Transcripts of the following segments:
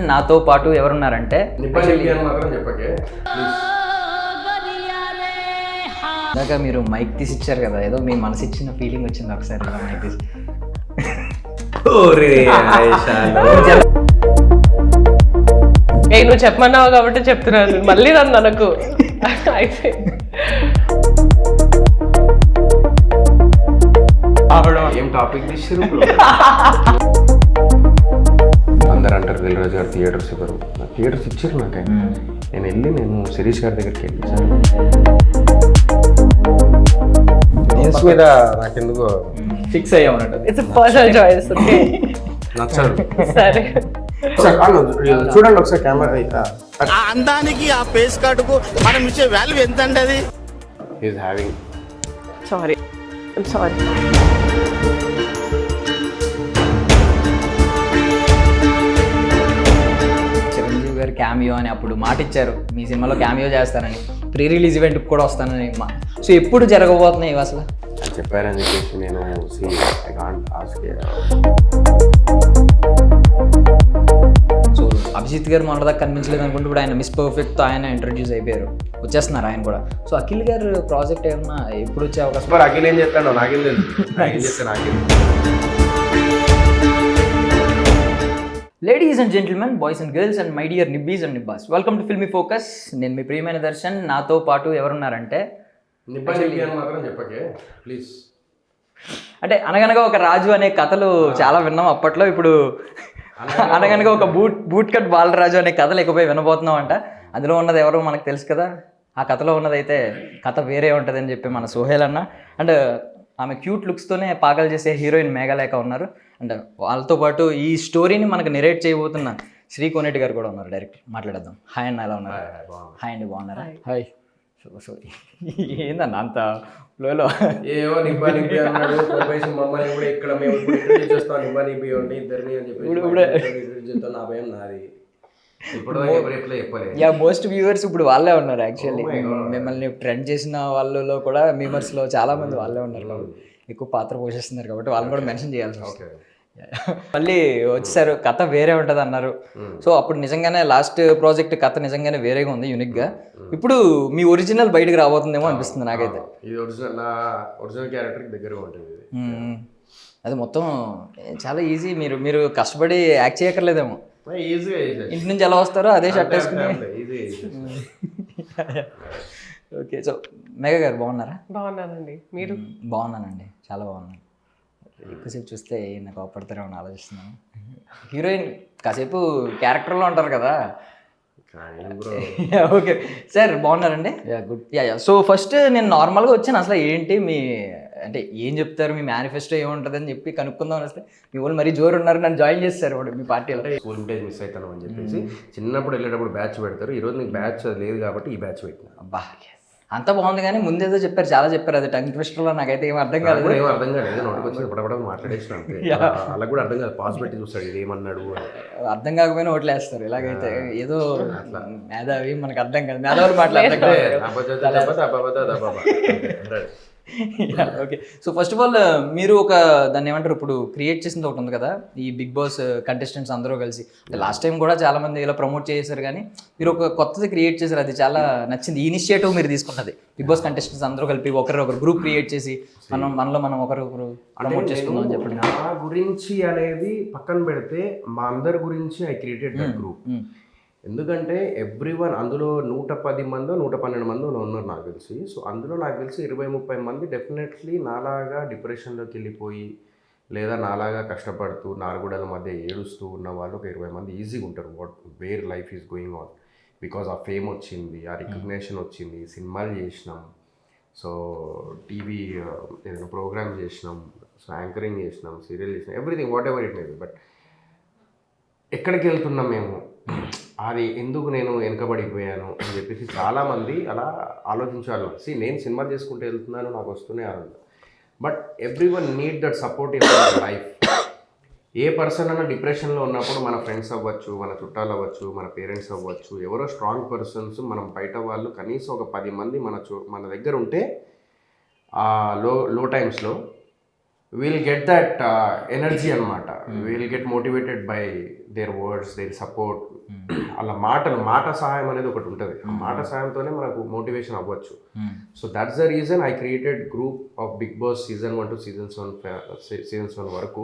దర్శన్ నాతో పాటు ఎవరున్నారంటే ఇందాక మీరు మైక్ తీసి ఇచ్చారు కదా, ఏదో మీ మనసు ఇచ్చిన ఫీలింగ్ వచ్చింది ఒకసారి మైక్ తీసి. నువ్వు చెప్పమన్నావు కాబట్టి చెప్తున్నాను, మళ్ళీ నన్ను అనకు. అయితే ఏం టాపిక్ తీసారు? అందరు అంటారు దిల్రాజు గారు థియేటర్స్ ఇవ్వరు. థియేటర్స్ ఇచ్చారు నాకు. నేను శిరీష్ గారి దగ్గరికి వెళ్ళి న్యూస్ మీద నాకెందుకో ఫిక్స్ అయ్యా ఉన్నట్టు. It's personal choice. నచ్చదు. సరే చూడండి ఒకసారి కెమెరా. ఆ అందానికి ఆ ఫేస్ కార్డుకు మనం ఇచ్చే వాల్యూ ఎంత అండి? అది is having. Sorry, I'm sorry. Chiranjeevi గారు క్యామియో అని అప్పుడు మాట ఇచ్చారు, మీ సినిమాలో క్యామియో చేస్తారని, ప్రీ రిలీజ్ ఈవెంట్కి కూడా వస్తానని. సో ఎప్పుడు జరగబోతున్నాయి ఇవి అసలు? చెప్పారని చెప్పేసి నేను సో అభిజిత్ గారు మొన్నదాకా కనిపించలేదు అనుకుంటే ఇప్పుడు ఆయన మిస్ పర్ఫెక్ట్ ఆయన ఇంట్రడ్యూస్ అయిపోయారు, వచ్చేస్తున్నారు ఆయన కూడా. సో అఖిల్ గారు ప్రాజెక్ట్ ఏమన్నా ఎప్పుడు వచ్చే అవకాశం? అఖిల్ ఏం చెప్తాను నాకేం తెలుసు. Ladies and gentlemen, boys and girls and my dear nibbis and nibbas, welcome to Filmy Focus. నేను మీ ప్రియమైన దర్శన్, నాతో పాటు ఎవరున్నారంటే మాత్రం చెప్పకే ప్లీజ్. అంటే అనగనగా ఒక రాజు అనే కథలు చాలా విన్నాం అప్పట్లో. ఇప్పుడు అనగనగా ఒక బూట్ కట్ బాలరాజు అనే కథలు ఎక్కువై వినబోతున్నాం అంట. అందులో ఉన్నది ఎవరో మనకు తెలుసు కదా. ఆ కథలో ఉన్నదైతే కథ వేరే ఉంటుంది అని చెప్పి మన సోహెల్ అన్న అండ్ ఆమె క్యూట్ లుక్స్తోనే పాగలు చేసే హీరోయిన్ మేఘలేఖ ఉన్నారు. అండ్ వాళ్ళతో పాటు ఈ స్టోరీని మనకు నెరేట్ చేయబోతున్న శ్రీ కోనేటి గారు కూడా ఉన్నారు. డైరెక్ట్ మాట్లాడేద్దాం. హాయ్ అన్న, ఎలా ఉన్నారు? హాయ్ అండి, బాగున్నారా? హాయ్. సో ఏందన్న అంత ఫ్లోలో ఏవో నిబ్బా నిబ్బి అన్నాడు. మమ్మల్ని కూడా ఇక్కడ మేము చేస్తాం నిబ్బా నిబ్బి ఉండి ఇద్దరిని అని చెప్పి నా భయం నాది. యా, మోస్ట్ వ్యూవర్స్ ఇప్పుడు వాళ్ళే ఉన్నారు. యాక్చువల్లీ మిమ్మల్ని ట్రెండ్ చేసిన వాళ్ళలో కూడా మీమర్స్లో చాలా మంది వాళ్ళే ఉన్నారు, ఎక్కువ పాత్ర పోషిస్తున్నారు కాబట్టి వాళ్ళని కూడా మెన్షన్ చేయాల్సి వస్తుంది. మళ్ళీ వచ్చేసారు, కథ వేరే ఉంటుంది అన్నారు. సో అప్పుడు నిజంగానే లాస్ట్ ప్రాజెక్ట్ కథ నిజంగానే వేరేగా ఉంది, యూనిక్గా. ఇప్పుడు మీ ఒరిజినల్ బయటకు రాబోతుందేమో అనిపిస్తుంది నాకైతే. ఇది ఒరిజినల్ క్యారెక్టర్ దగ్గరగా ఉంటుంది. అది మొత్తం చాలా ఈజీ. మీరు కష్టపడి యాక్ట్ చేయక్కర్లేదేమో. ఇంటి నుంచి ఎలా వస్తారో అదే షర్ట్ వేసుకుని. ఓకే. సో మేఘ గారు బాగున్నారా? బాగున్నానండి, మీరు? బాగున్నానండి, చాలా బాగున్నాను. ఎక్కువసేపు చూస్తే ఈయన కోపడతారేమో అని ఆలోచిస్తున్నాను. హీరోయిన్ కాసేపు క్యారెక్టర్లో ఉంటారు కదా. ఓకే సార్, బాగున్నారండి? గుడ్. సో ఫస్ట్ నేను నార్మల్గా వచ్చాను. అసలు ఏంటి మీ అంటే ఏం చెప్తారు, మీ మేనిఫెస్టో ఏముంటుంది అని చెప్పి కనుక్కుందాం వస్తే మీ వాళ్ళు మరీ జోరు ఉన్నారు, నన్ను జాయిన్ చేస్తారు వాడు మీ పార్టీలో. స్కూల్ ఇంటేజ్ మిస్ అవుతాను అని చెప్పేసి చిన్నప్పుడు వెళ్ళేటప్పుడు బ్యాచ్ పెడతారు. ఈరోజు నీకు బ్యాచ్ లేదు కాబట్టి ఈ బ్యాచ్ పెట్టిన. అబ్బా, అంత బాగుంది. కానీ ముందేదో చెప్పారు, చాలా చెప్పారు. అది టంగ్ ట్విస్టర్లో నాకైతే ఏం అర్థం కాలేదు. ఏం అర్థం కాలేదు, నోటికి వచ్చి పడపడ మాట్లాడేసిన అంతే. అలా కూడా అర్థం కాదు. పాస్ పెట్టి చూస్తాడు ఇది ఏమన్నాడు. అర్థం కాకపోయినా ఓట్లేస్తారు. ఇలాగైతే ఏదో మేధావి మనకు అర్థం కాదు, మేధావులు మాట్లాడతారు. Okay. So first of all మీరు ఒక దాన్ని ఏమంటారు, ఇప్పుడు క్రియేట్ చేసింది ఒకటి ఉంది కదా, ఈ బిగ్ బాస్ కంటెస్టెంట్స్ అందరూ కలిసి. లాస్ట్ టైం కూడా చాలా మంది ఇలా ప్రమోట్ చేశారు, కానీ మీరు ఒక కొత్తది క్రియేట్ చేశారు. అది చాలా నచ్చింది. ఈ ఇనిషియేటివ్ మీరు తీసుకున్నది. బిగ్ బాస్ కంటెస్టెంట్స్ అందరూ కలిపి ఒకరు గ్రూప్ క్రియేట్ చేసి మనం ఒకరు ప్రమోట్ చేసుకుందాం అని చెప్పండి. నా గురించి అనేది పక్కన పెడితే మా అందరి గురించి ఐ క్రియేటెడ్ దట్ గ్రూప్. ఎందుకంటే ఎవ్రీవన్ అందులో 110 మందో 112 మందో ఉన్నారు నాకు తెలిసి. సో అందులో నాకు తెలిసి 20-30 మంది డెఫినెట్లీ నాలాగా డిప్రెషన్లోకి వెళ్ళిపోయి లేదా నాలాగా కష్టపడుతూ నాలుగుడల మధ్య ఏడుస్తూ ఉన్న వాళ్ళు ఒక 20 మంది ఈజీగా ఉంటారు. Wear life is going on because ఆ ఫేమ్ వచ్చింది, ఆ రికగ్నేషన్ వచ్చింది, సినిమాలు చేసినాం, సో టీవీ ఏదైనా ప్రోగ్రామ్ చేసినాం, సో యాంకరింగ్ చేసినాం, సీరియల్ చేసినాం, everything what ever it may B. But ఎక్కడికి వెళ్తున్నాం మేము, అది ఎందుకు నేను వెనకబడిపోయాను అని చెప్పేసి చాలామంది అలా ఆలోచించాలి. నేను సినిమా చేసుకుంటూ వెళ్తున్నాను, నాకు వస్తూనే ఆనందం. But everyone need that support in life. A person అన్న డిప్రెషన్లో ఉన్నప్పుడు మన ఫ్రెండ్స్ అవ్వచ్చు, మన చుట్టాలు అవ్వచ్చు, మన పేరెంట్స్ అవ్వచ్చు, ఎవరో స్ట్రాంగ్ పర్సన్స్, మనం బయట వాళ్ళు కనీసం ఒక 10 మంది మన దగ్గర ఉంటే ఆ లో టైమ్స్లో విల్ గెట్ దట్ ఎనర్జీ అనమాట. Will get motivated by their words, their support. అలా మాట సహాయం అనేది ఒకటి ఉంటుంది. ఆ మాట సహాయంతోనే మనకు మోటివేషన్ అవ్వచ్చు. So that's the reason I created group of Bigg Boss season 1 to seasons 1 వరకు.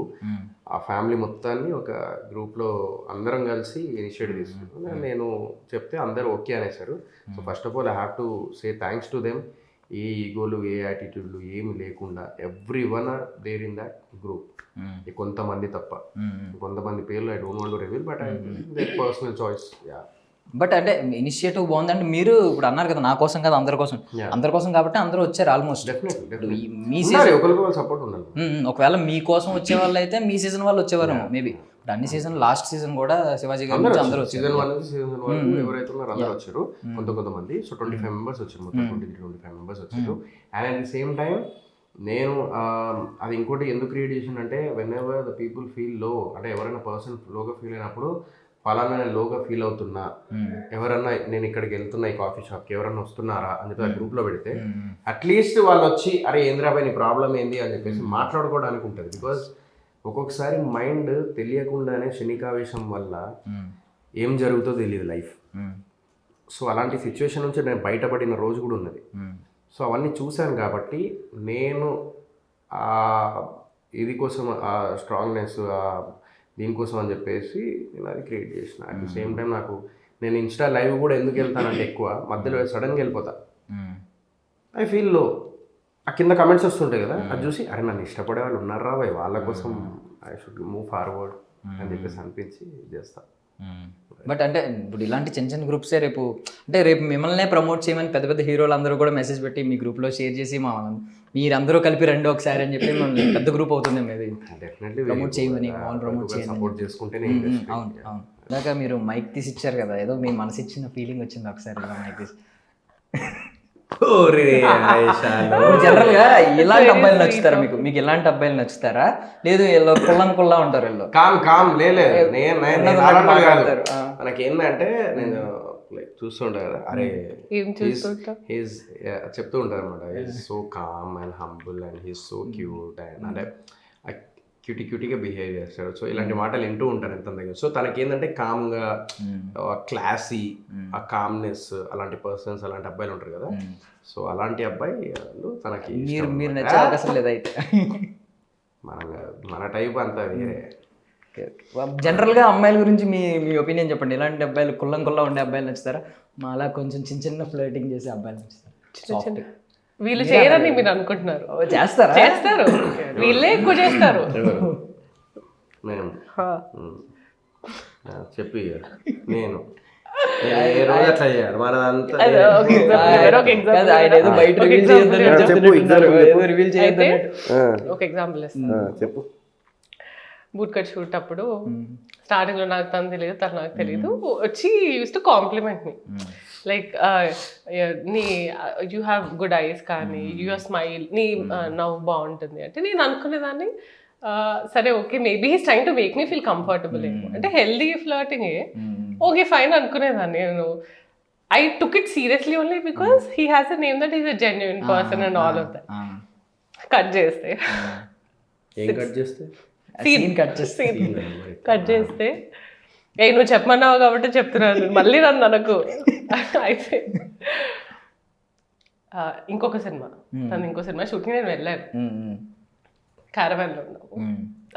ఆ ఫ్యామిలీ మొత్తాన్ని ఒక గ్రూప్లో అందరం కలిసి ఇనిషియేటివ్ తీసుకున్నాను. నేను చెప్తే అందరూ okay అనేసారు. So first of all I have to say thanks to them. ఏ ఈగోలు, ఏ యాటిట్యూడ్లు ఏమి లేకుండా every one or there in that group. కొంతమంది తప్ప, కొంతమంది పేర్లు I don't want to reveal, but I there personal choice. Yeah, but అంటే initiative బాగుందంటే మీరు ఇప్పుడు అన్నారు కదా నా కోసం కదా అందరి కోసం కాబట్టి అందరూ వచ్చారు ఆల్మోస్ట్. డెఫినెట్లీ మీ సీజన్ ఒకరికి సపోర్ట్ ఉండాలి. ఒకవేళ మీకోసం వచ్చే వాళ్ళు అయితే మీ సీజన్ వాళ్ళు వచ్చేవారు మేబీ. ఇప్పుడు అన్ని సీజన్ లాస్ట్ సీజన్ కూడా శివాజీ గారి నుంచి అందరూ సీజన్ 1 నుంచి సీజన్ 1 ఎవరైతే ఉన్నారో అందరూ వచ్చారు. కొంతమంది. సో 25 మెంబర్స్ వచ్చారు, మొత్తం 23-25 మెంబర్స్ వచ్చారు. And at the same time నేను అది ఇంకోటి ఎందుకు క్రియేట్ చేసిన అంటే, when ever the people feel లో, అంటే ఎవరైనా పర్సన్ లోగా ఫీల్ అయినప్పుడు ఫలానా నేను లోగా ఫీల్ అవుతున్నా, ఎవరన్నా నేను ఇక్కడికి వెళ్తున్నా ఈ కాఫీ షాప్కి ఎవరన్నా వస్తున్నారా అని చెప్పి ఆ గ్రూప్లో పెడితే అట్లీస్ట్ వాళ్ళు వచ్చి అరే ఏంద్రాబాయ్ నీ ప్రాబ్లం ఏంది అని చెప్పేసి మాట్లాడుకోవడానికి ఉంటుంది. బికాజ్ ఒక్కొక్కసారి మైండ్ తెలియకుండానే క్షణికావేశం వల్ల ఏం జరుగుతుందో తెలియదు లైఫ్. సో అలాంటి సిచ్యువేషన్ నుంచి నేను బయటపడిన రోజు కూడా ఉన్నది. సో అవన్నీ చూశాను కాబట్టి నేను ఇది కోసం ఆ స్ట్రాంగ్నెస్ దీనికోసం అని చెప్పేసి నేను అది క్రియేట్ చేసిన. అట్ ది సేమ్ టైం నేను ఇన్స్టా లైవ్ కూడా ఎందుకు వెళ్తానంటే ఎక్కువ మధ్యలో సడన్గా వెళ్ళిపోతా. ఐ ఫీల్ లో ఆ కింద కమెంట్స్ వస్తుంటాయి కదా, అది చూసి అరే నన్ను ఇష్టపడే వాళ్ళు ఉన్నారా భయ్, వాళ్ళ కోసం ఐ షుడ్ మూవ్ ఫార్వర్డ్ అని చెప్పేసి అనిపించి చేస్తా. బట్ అంటే ఇప్పుడు ఇలాంటి చిన్న చిన్న గ్రూప్సే రేపు మిమ్మల్నే ప్రమోట్ చేయమని పెద్ద పెద్ద హీరోలు అందరూ కూడా మెసేజ్ పెట్టి మీ గ్రూప్లో షేర్ చేసి మీరందరూ కలిపి రండి ఒకసారి అని చెప్పి పెద్ద గ్రూప్ అవుతుంది మీది. డెఫినెట్లీ ప్రమోట్ చేయమని ప్రమోట్ చేయండి. సపోర్ట్ చేసుకుంటేనే. అవును. ఇందాక మీరు మైక్ తీసి ఇచ్చారు కదా, ఏదో మీ మనసు ఇచ్చిన ఫీలింగ్ వచ్చింది ఒకసారి ఇలా మైక్ తీసి. జనరల్ గా ఇలాంటి అబ్బాయిలు నచ్చుతారా మీకు ఇలాంటి అబ్బాయిలు నచ్చుతారా, లేదు కుల్లా ఉంటారు వీళ్ళు? కామ్ లేదు, మనకి ఏంటంటే నేను చూస్తుంటా కదా, అరే చెప్తూ ఉంటారు అనమాట, he's so calm and humble and he's so cute and అంటే క్యూటీగా బిహేవ్ చేస్తాడు. సో ఇలాంటి మాటలు వింటూ ఉంటాను ఎంత దగ్గర. సో తనకి ఏంటంటే కామ్గా క్లాసీ, ఆ కామ్నెస్, అలాంటి పర్సన్స్, అలాంటి అబ్బాయిలు ఉంటారు కదా. సో అలాంటి అబ్బాయి తనకి మీరు నచ్చే అవకాశం లేదా అయితే? మన టైప్ అంతా వేరే. జనరల్గా అమ్మాయిల గురించి మీ ఒపీనియన్ చెప్పండి. ఇలాంటి అబ్బాయిలు కుల్లా ఉండే అబ్బాయిలు నచ్చుతారా, మా అలా కొంచెం చిన్న ఫ్లర్టింగ్ చేసే అబ్బాయిలు నచ్చుతారా? వీళ్ళు చేయరని మీరు అనుకుంటున్నారు, చేస్తారు వీళ్ళే ఎక్కువ చేస్తారు. చెప్పి నేను ఏ రోజు అట్లా చేయాలి మనదంతా. ఒక ఎగ్జాంపుల్ చెప్పు. బూట్ కట్ షూట్ అప్పుడు స్టార్టింగ్ లో నాకు తను తెలియదు, తను నాకు తెలియదు, వచ్చి used to compliment me like నీ యూ హ్యావ్ గుడ్ ఐస్ కానీ యువర్ స్మైల్, నీ నవ్వు బాగుంటుంది అంటే నేను అనుకునేదాన్ని సరే okay maybe he's trying to make me feel comfortable ఏమో, అంటే హెల్దీ ఫ్లర్టింగ్ ఓకే ఫైన్ అనుకునేదాన్ని. నేను I took it seriously only because he has a name that is a genuine person and all of that. Cut చేస్తే నువ్వు చెప్పమన్నావు కాబట్టి చెప్తున్నాను, మళ్ళీ నన్ను అనకు. అయితే ఇంకొక సినిమా షూటింగ్ నేను వెళ్ళాను, క్యారవాన్లో ఉన్నాము.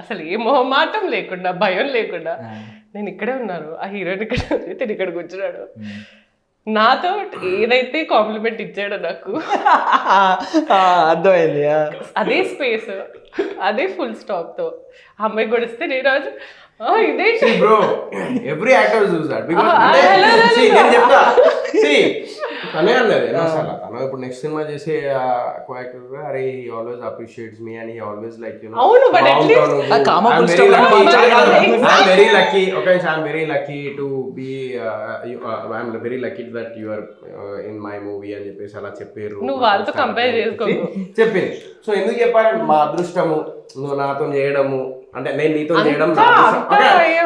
అసలు ఏ మొహమాటం లేకుండా, భయం లేకుండా నేను ఇక్కడే ఉన్నాను, ఆ హీరోయిన్ ఇక్కడ ఉంది, తిని ఇక్కడ కూర్చున్నాడు. నాతో ఏదైతే కాంప్లిమెంట్ ఇచ్చాడో నాకు అర్థమైంది. అదే స్పేస్, అదే ఫుల్ స్టాప్ తో అమ్మాయి కొడిస్తే నేను రోజు ఇదే bro every actor does that because నేను చెప్తా తనే అన్నది తను ఇప్పుడు నెక్స్ట్ సినిమా చేసే కో యాక్టర్ అరే he always appreciates me and he always like you know అవును but at least I'm very lucky okay so I'm very lucky to be I'm very lucky that you are in my movie అని చెప్పేసి అలా చెప్పారు. నువ్వు వాళ్ళతో compare చేసుకోకు చెప్పింది. So ఎందుకు చెప్పాలంటే మా అదృష్టము నువ్వు నాతో చేయడము, అంటే నేను నీతో చేయడం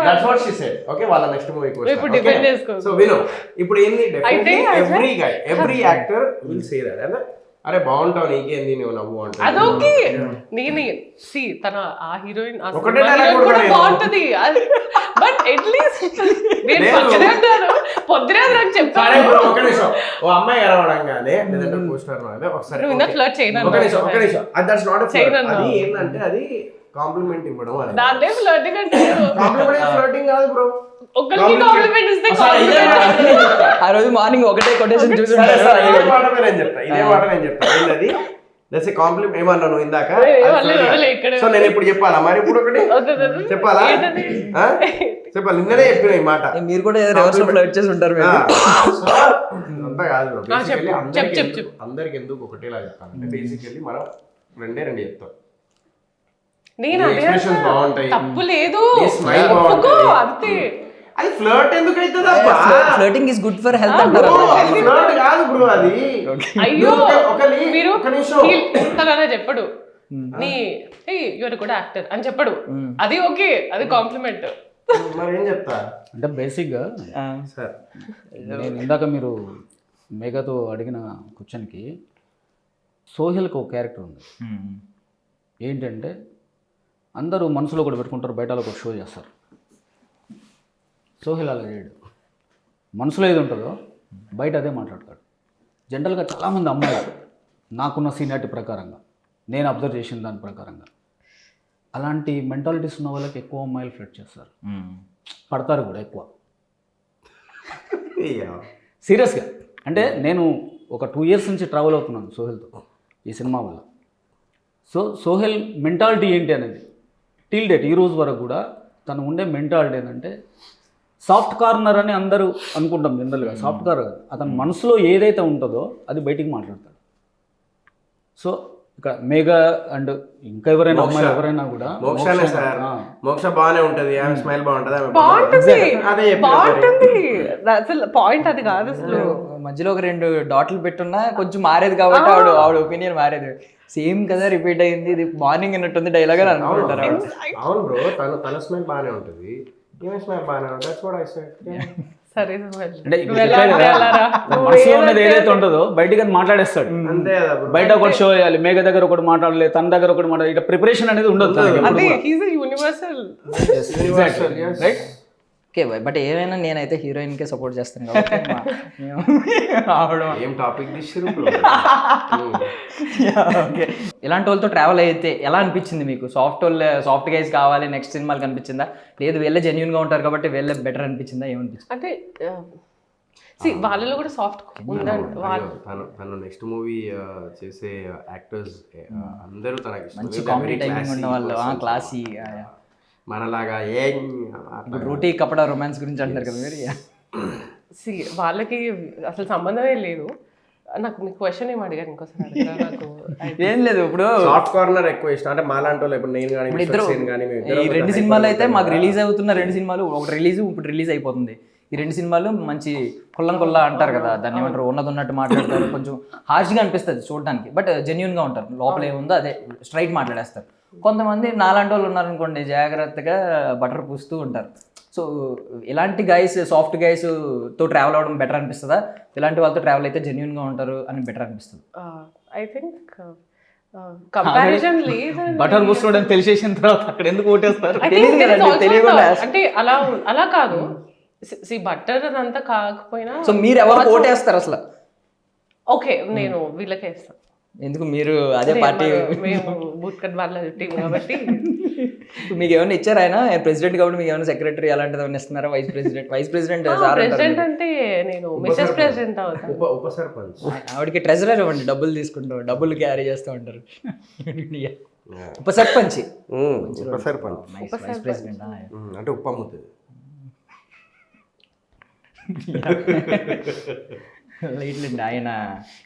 that's what she said. Okay వాళ్ళ నెక్స్ట్ మూవీ కోసం సో విను ఇప్పుడు ఏంది every actor will say that. అంటే అరే బాగుంటావు నీకేంది నువ్వు నవ్వు అంటే అదొకే నేను సి తన ఆ హీరోయిన్ ఒకటే dialogue కూడా కూడా బాగుంటది బట్ అట్లీస్ట్ నేను పక్కనే ఉంటాను పొద్దునే నాకు సరే చెప్తాను bro, ఒక నిమిషం ఓ అమ్మాయి కనబడంగానే లేదంటే పోస్టర్ ఒకసారి నువ్వు ఇంత ఫ్లర్ట్ చేయను ఒక నిమిషం అది దట్స్ నాట్ చేయను అది ఏంటంటే అది కాంప్లిమెంట్ ఇవ్వడం అది దాంట్లో ఫ్లర్టింగ్ అంటే కాంప్లిమెంట్ ఫ్లర్టింగ్ కాదు బ్రో ఒకరికి కాంప్లిమెంట్ ఇస్తే ఆ రోజు మార్నింగ్ ఒకటే కొటేషన్ చూసి ఇదే మాట నేను చెప్తా ఏంటది దట్స్ ఏ కాంప్లిమెంట్ ఏమన్నా నువ్వు ఇందాక సో నేను ఇప్పుడు చెప్పాలా మరి ఇప్పుడు ఒకటి చెప్పాలా ఆ? చెప్పాలి నిన్ననే చెప్పిన ఈ మాట మీరు కూడా రివర్స్ లో ఫ్లర్ట్ చేసి ఉంటారు ఆ, maybe. so, అంతా కాదు bro. Basically చెప్పు. అందరికి ఎందుకు ఒకటేలా చెప్తానంటే బేసికల్లీ మనం రెండు చెప్తాం నేను నీ అదే expressions అన్నా. బాగుంటాయి. తప్పు లేదు నీ smile ఒప్పుకో, బాగుంటది. అంతే అది ఫ్లర్ట్ ఎందుకు అవుతుంది flirting is good for health అంటారు అది ఫ్లర్ట్ కాదు బ్రో అది అయ్యో ఒకరి మీరు ఒక నిమిషం తననే చెప్పడు నీ యువర్ కూడా యాక్టర్ అని చెప్పడు అది ఓకే అది కాంప్లిమెంట్ మరి ఏం చెప్తా అంటే బేసిక్గా సార్ నేను ఇందాక మీరు మేఘతో అడిగిన క్వశ్చన్కి సోహెల్కి ఒక క్యారెక్టర్ ఉంది. ఏంటంటే అందరూ మనసులో కూడా పెట్టుకుంటారు, బయట ఒక షో చేస్తారు. సోహెల్ అలా చేయడు. మనసులో ఏది ఉంటుందో బయట అదే మాట్లాడతాడు. జనరల్గా చాలామంది అమ్మాయిలు నాకున్న సీనియారిటీ ప్రకారంగా నేను అబ్జర్వ్ చేసిన దాని ప్రకారంగా అలాంటి మెంటాలిటీస్ ఉన్న వాళ్ళకి ఎక్కువ అమ్మాయిలు ఫ్లర్ట్ చేస్తారు, పడతారు కూడా ఎక్కువ. సీరియస్గా అంటే నేను ఒక 2 years నుంచి ట్రావెల్ అవుతున్నాను సోహెల్తో ఈ సినిమా వల్ల. సో సోహెల్ మెంటాలిటీ ఏంటి అనేది టిల్ డేట్ ఈ రోజు వరకు కూడా తను ఉండే మెంటాలిటీ ఏంటంటే సాఫ్ట్ కార్నర్ అని అందరూ అనుకుంటాం జనరల్గా. సాఫ్ట్ కార్నర్ అతని మనసులో ఏదైతే ఉంటుందో అది బయటికి మాట్లాడతాడు. సో ఇక్కడ మేఘా అండ్ ఇంకా ఎవరైనా అమ్మాయిలు ఎవరైనా కూడా మోక్షనే సార్ మోక్ష బాగానే ఉంటది ఆమె స్మైల్ బాగుంటది ఆమె బాగుంటుంది అదే చెప్పిన బాగుంటుంది అసలు పాయింట్ అది కాదు అసలు మధ్యలో ఒక 2 డాట్లు పెట్టున్నా కొంచెం మారేది కాబట్టి ఆవిడ ఒపీనియన్ మారేది. సేమ్ కదా రిపీట్ అయింది, ఇది మార్నింగ్ అన్నట్టుంది డైలాగ్ అని అనుకుంటారు. అవును బ్రో తన స్మైల్ బాగానే ఉంటది ఈమె స్మైల్ బాగానే ఉంటది. That's what I said. సరే అంటే మనసులో ఉన్నది ఏదైతే ఉంటుందో బయటికి అని మాట్లాడేస్తాడు. అంతే కదా bro. బయట ఒకటి షో చేయాలి, మేఘ దగ్గర ఒకటి మాట్లాడలేదు, తన దగ్గర ఒకటి మాట్లాడాలి. ఇట్లా ప్రిపరేషన్ అనేది ఉండదు తనకి ఎప్పుడు అదే కూడా. He's universal Universal, yes. Right. Okay but ఏమైనా నేనైతే హీరోయిన్కే సపోర్ట్ చేస్తాను కాబట్టి ఆవిడ ఏం టాపిక్ తీసిరు బ్రో ఓకే. ఇలాంటి వాళ్ళతో ట్రావెల్ అయితే ఎలా అనిపించింది మీకు? సాఫ్ట్ గైస్ కావాలి నెక్స్ట్ సినిమాలు కనిపించిందా, లేదు వీళ్ళే జెన్యున్గా ఉంటారు కాబట్టి వీళ్ళే బెటర్ అనిపించిందా, ఏమనిపించింది? అంటే వాళ్ళలో కూడా సాఫ్ట్ ఉందండి వాళ్ళు తను నెక్స్ట్ మూవీ చేసే యాక్టర్స్ అందరూ తనకి మంచి కామెడీ టైమింగ్ ఉన్న వాళ్ళు, క్లాసీ, మనలాగా ఇప్పుడు రోటీ కపడా రొమాన్స్ గురించి అంటారు కదా మీరు. వాళ్ళకి అసలు సంబంధమే లేదు. నాకు మీ క్వశ్చన్ ఏం అడిగారు ఇంకోసారి అడగరా? నాకు ఏం లేదు, ఇప్పుడు సాఫ్ట్ కార్నర్ ఎక్కువ ఇష్టం అంటే మాలాంటి వాళ్ళు ఇప్పుడు నేను కానీ ఇద్దరు ఈ 2 సినిమాలు అయితే మాకు రిలీజ్ అవుతున్న 2 సినిమాలు, ఒక రిలీజ్ ఇప్పుడు రిలీజ్ అయిపోతుంది. ఈ 2 సినిమాలు మంచి కొల్లా అంటారు కదా, దాన్ని ఏమంటారు, ఉన్నట్టు మాట్లాడతారు, కొంచెం హార్ష్గా అనిపిస్తుంది చూడడానికి, బట్ జెన్యున్గా ఉంటారు. లోపల ఏముందో అదే స్ట్రైట్ మాట్లాడేస్తారు. కొంతమంది నాలాంటి వాళ్ళు ఉన్నారనుకోండి, జాగ్రత్తగా బటర్ పూస్తూ ఉంటారు. సో ఇలాంటి గైస్, సాఫ్ట్ గైస్తో ట్రావెల్ అవ్వడం బెటర్ అనిపిస్తుందా, ఇలాంటి వాళ్ళతో ట్రావెల్ అయితే జెన్యున్గా ఉంటారు అని బెటర్ అనిపిస్తుంది? ఐ థింక్ కంపారిజన్ లేదు. బటర్ పూస్తున్నాడు అని తెలిసేసిన తర్వాత అక్కడ ఎందుకు ఓటేస్తారు? I think తెలియదు there is కదండి, also తెలియకుండా. అంటే అలా కాదు. బట్టర్ అదంతా కాకపోయినా సో మీరు ఎవరు ఓటేస్తారు అసలు? ఓకే నేను వీళ్ళకే ఇస్తాను. ఎందుకు మీరు అదే పార్టీ? మేము బూత్ కట్ వాళ్ళ టీం కాబట్టి. మీకు ఏమైనా ఇచ్చారు ఆయన ప్రెసిడెంట్ కాబట్టి, మీకు ఏమైనా సెక్రటరీ అలాంటిది ఏమైనా ఇస్తున్నారా? వైస్ ప్రెసిడెంట్ ప్రెసిడెంట్ అంటే నేను మిసెస్ ప్రెసిడెంట్ అవుతాను. ఉప సర్పంచ్ ఆవిడకి ట్రెజరర్ ఇవ్వండి, డబ్బులు తీసుకుంటాం, డబ్బులు క్యారీ చేస్తూ ఉంటారు. ఉప సర్పంచ్, ఉప సర్పంచ్ వైస్ ప్రెసిడెంట్ అంటే ఉప్పు అమ్ముతుంది. లైట్లండి ఆయన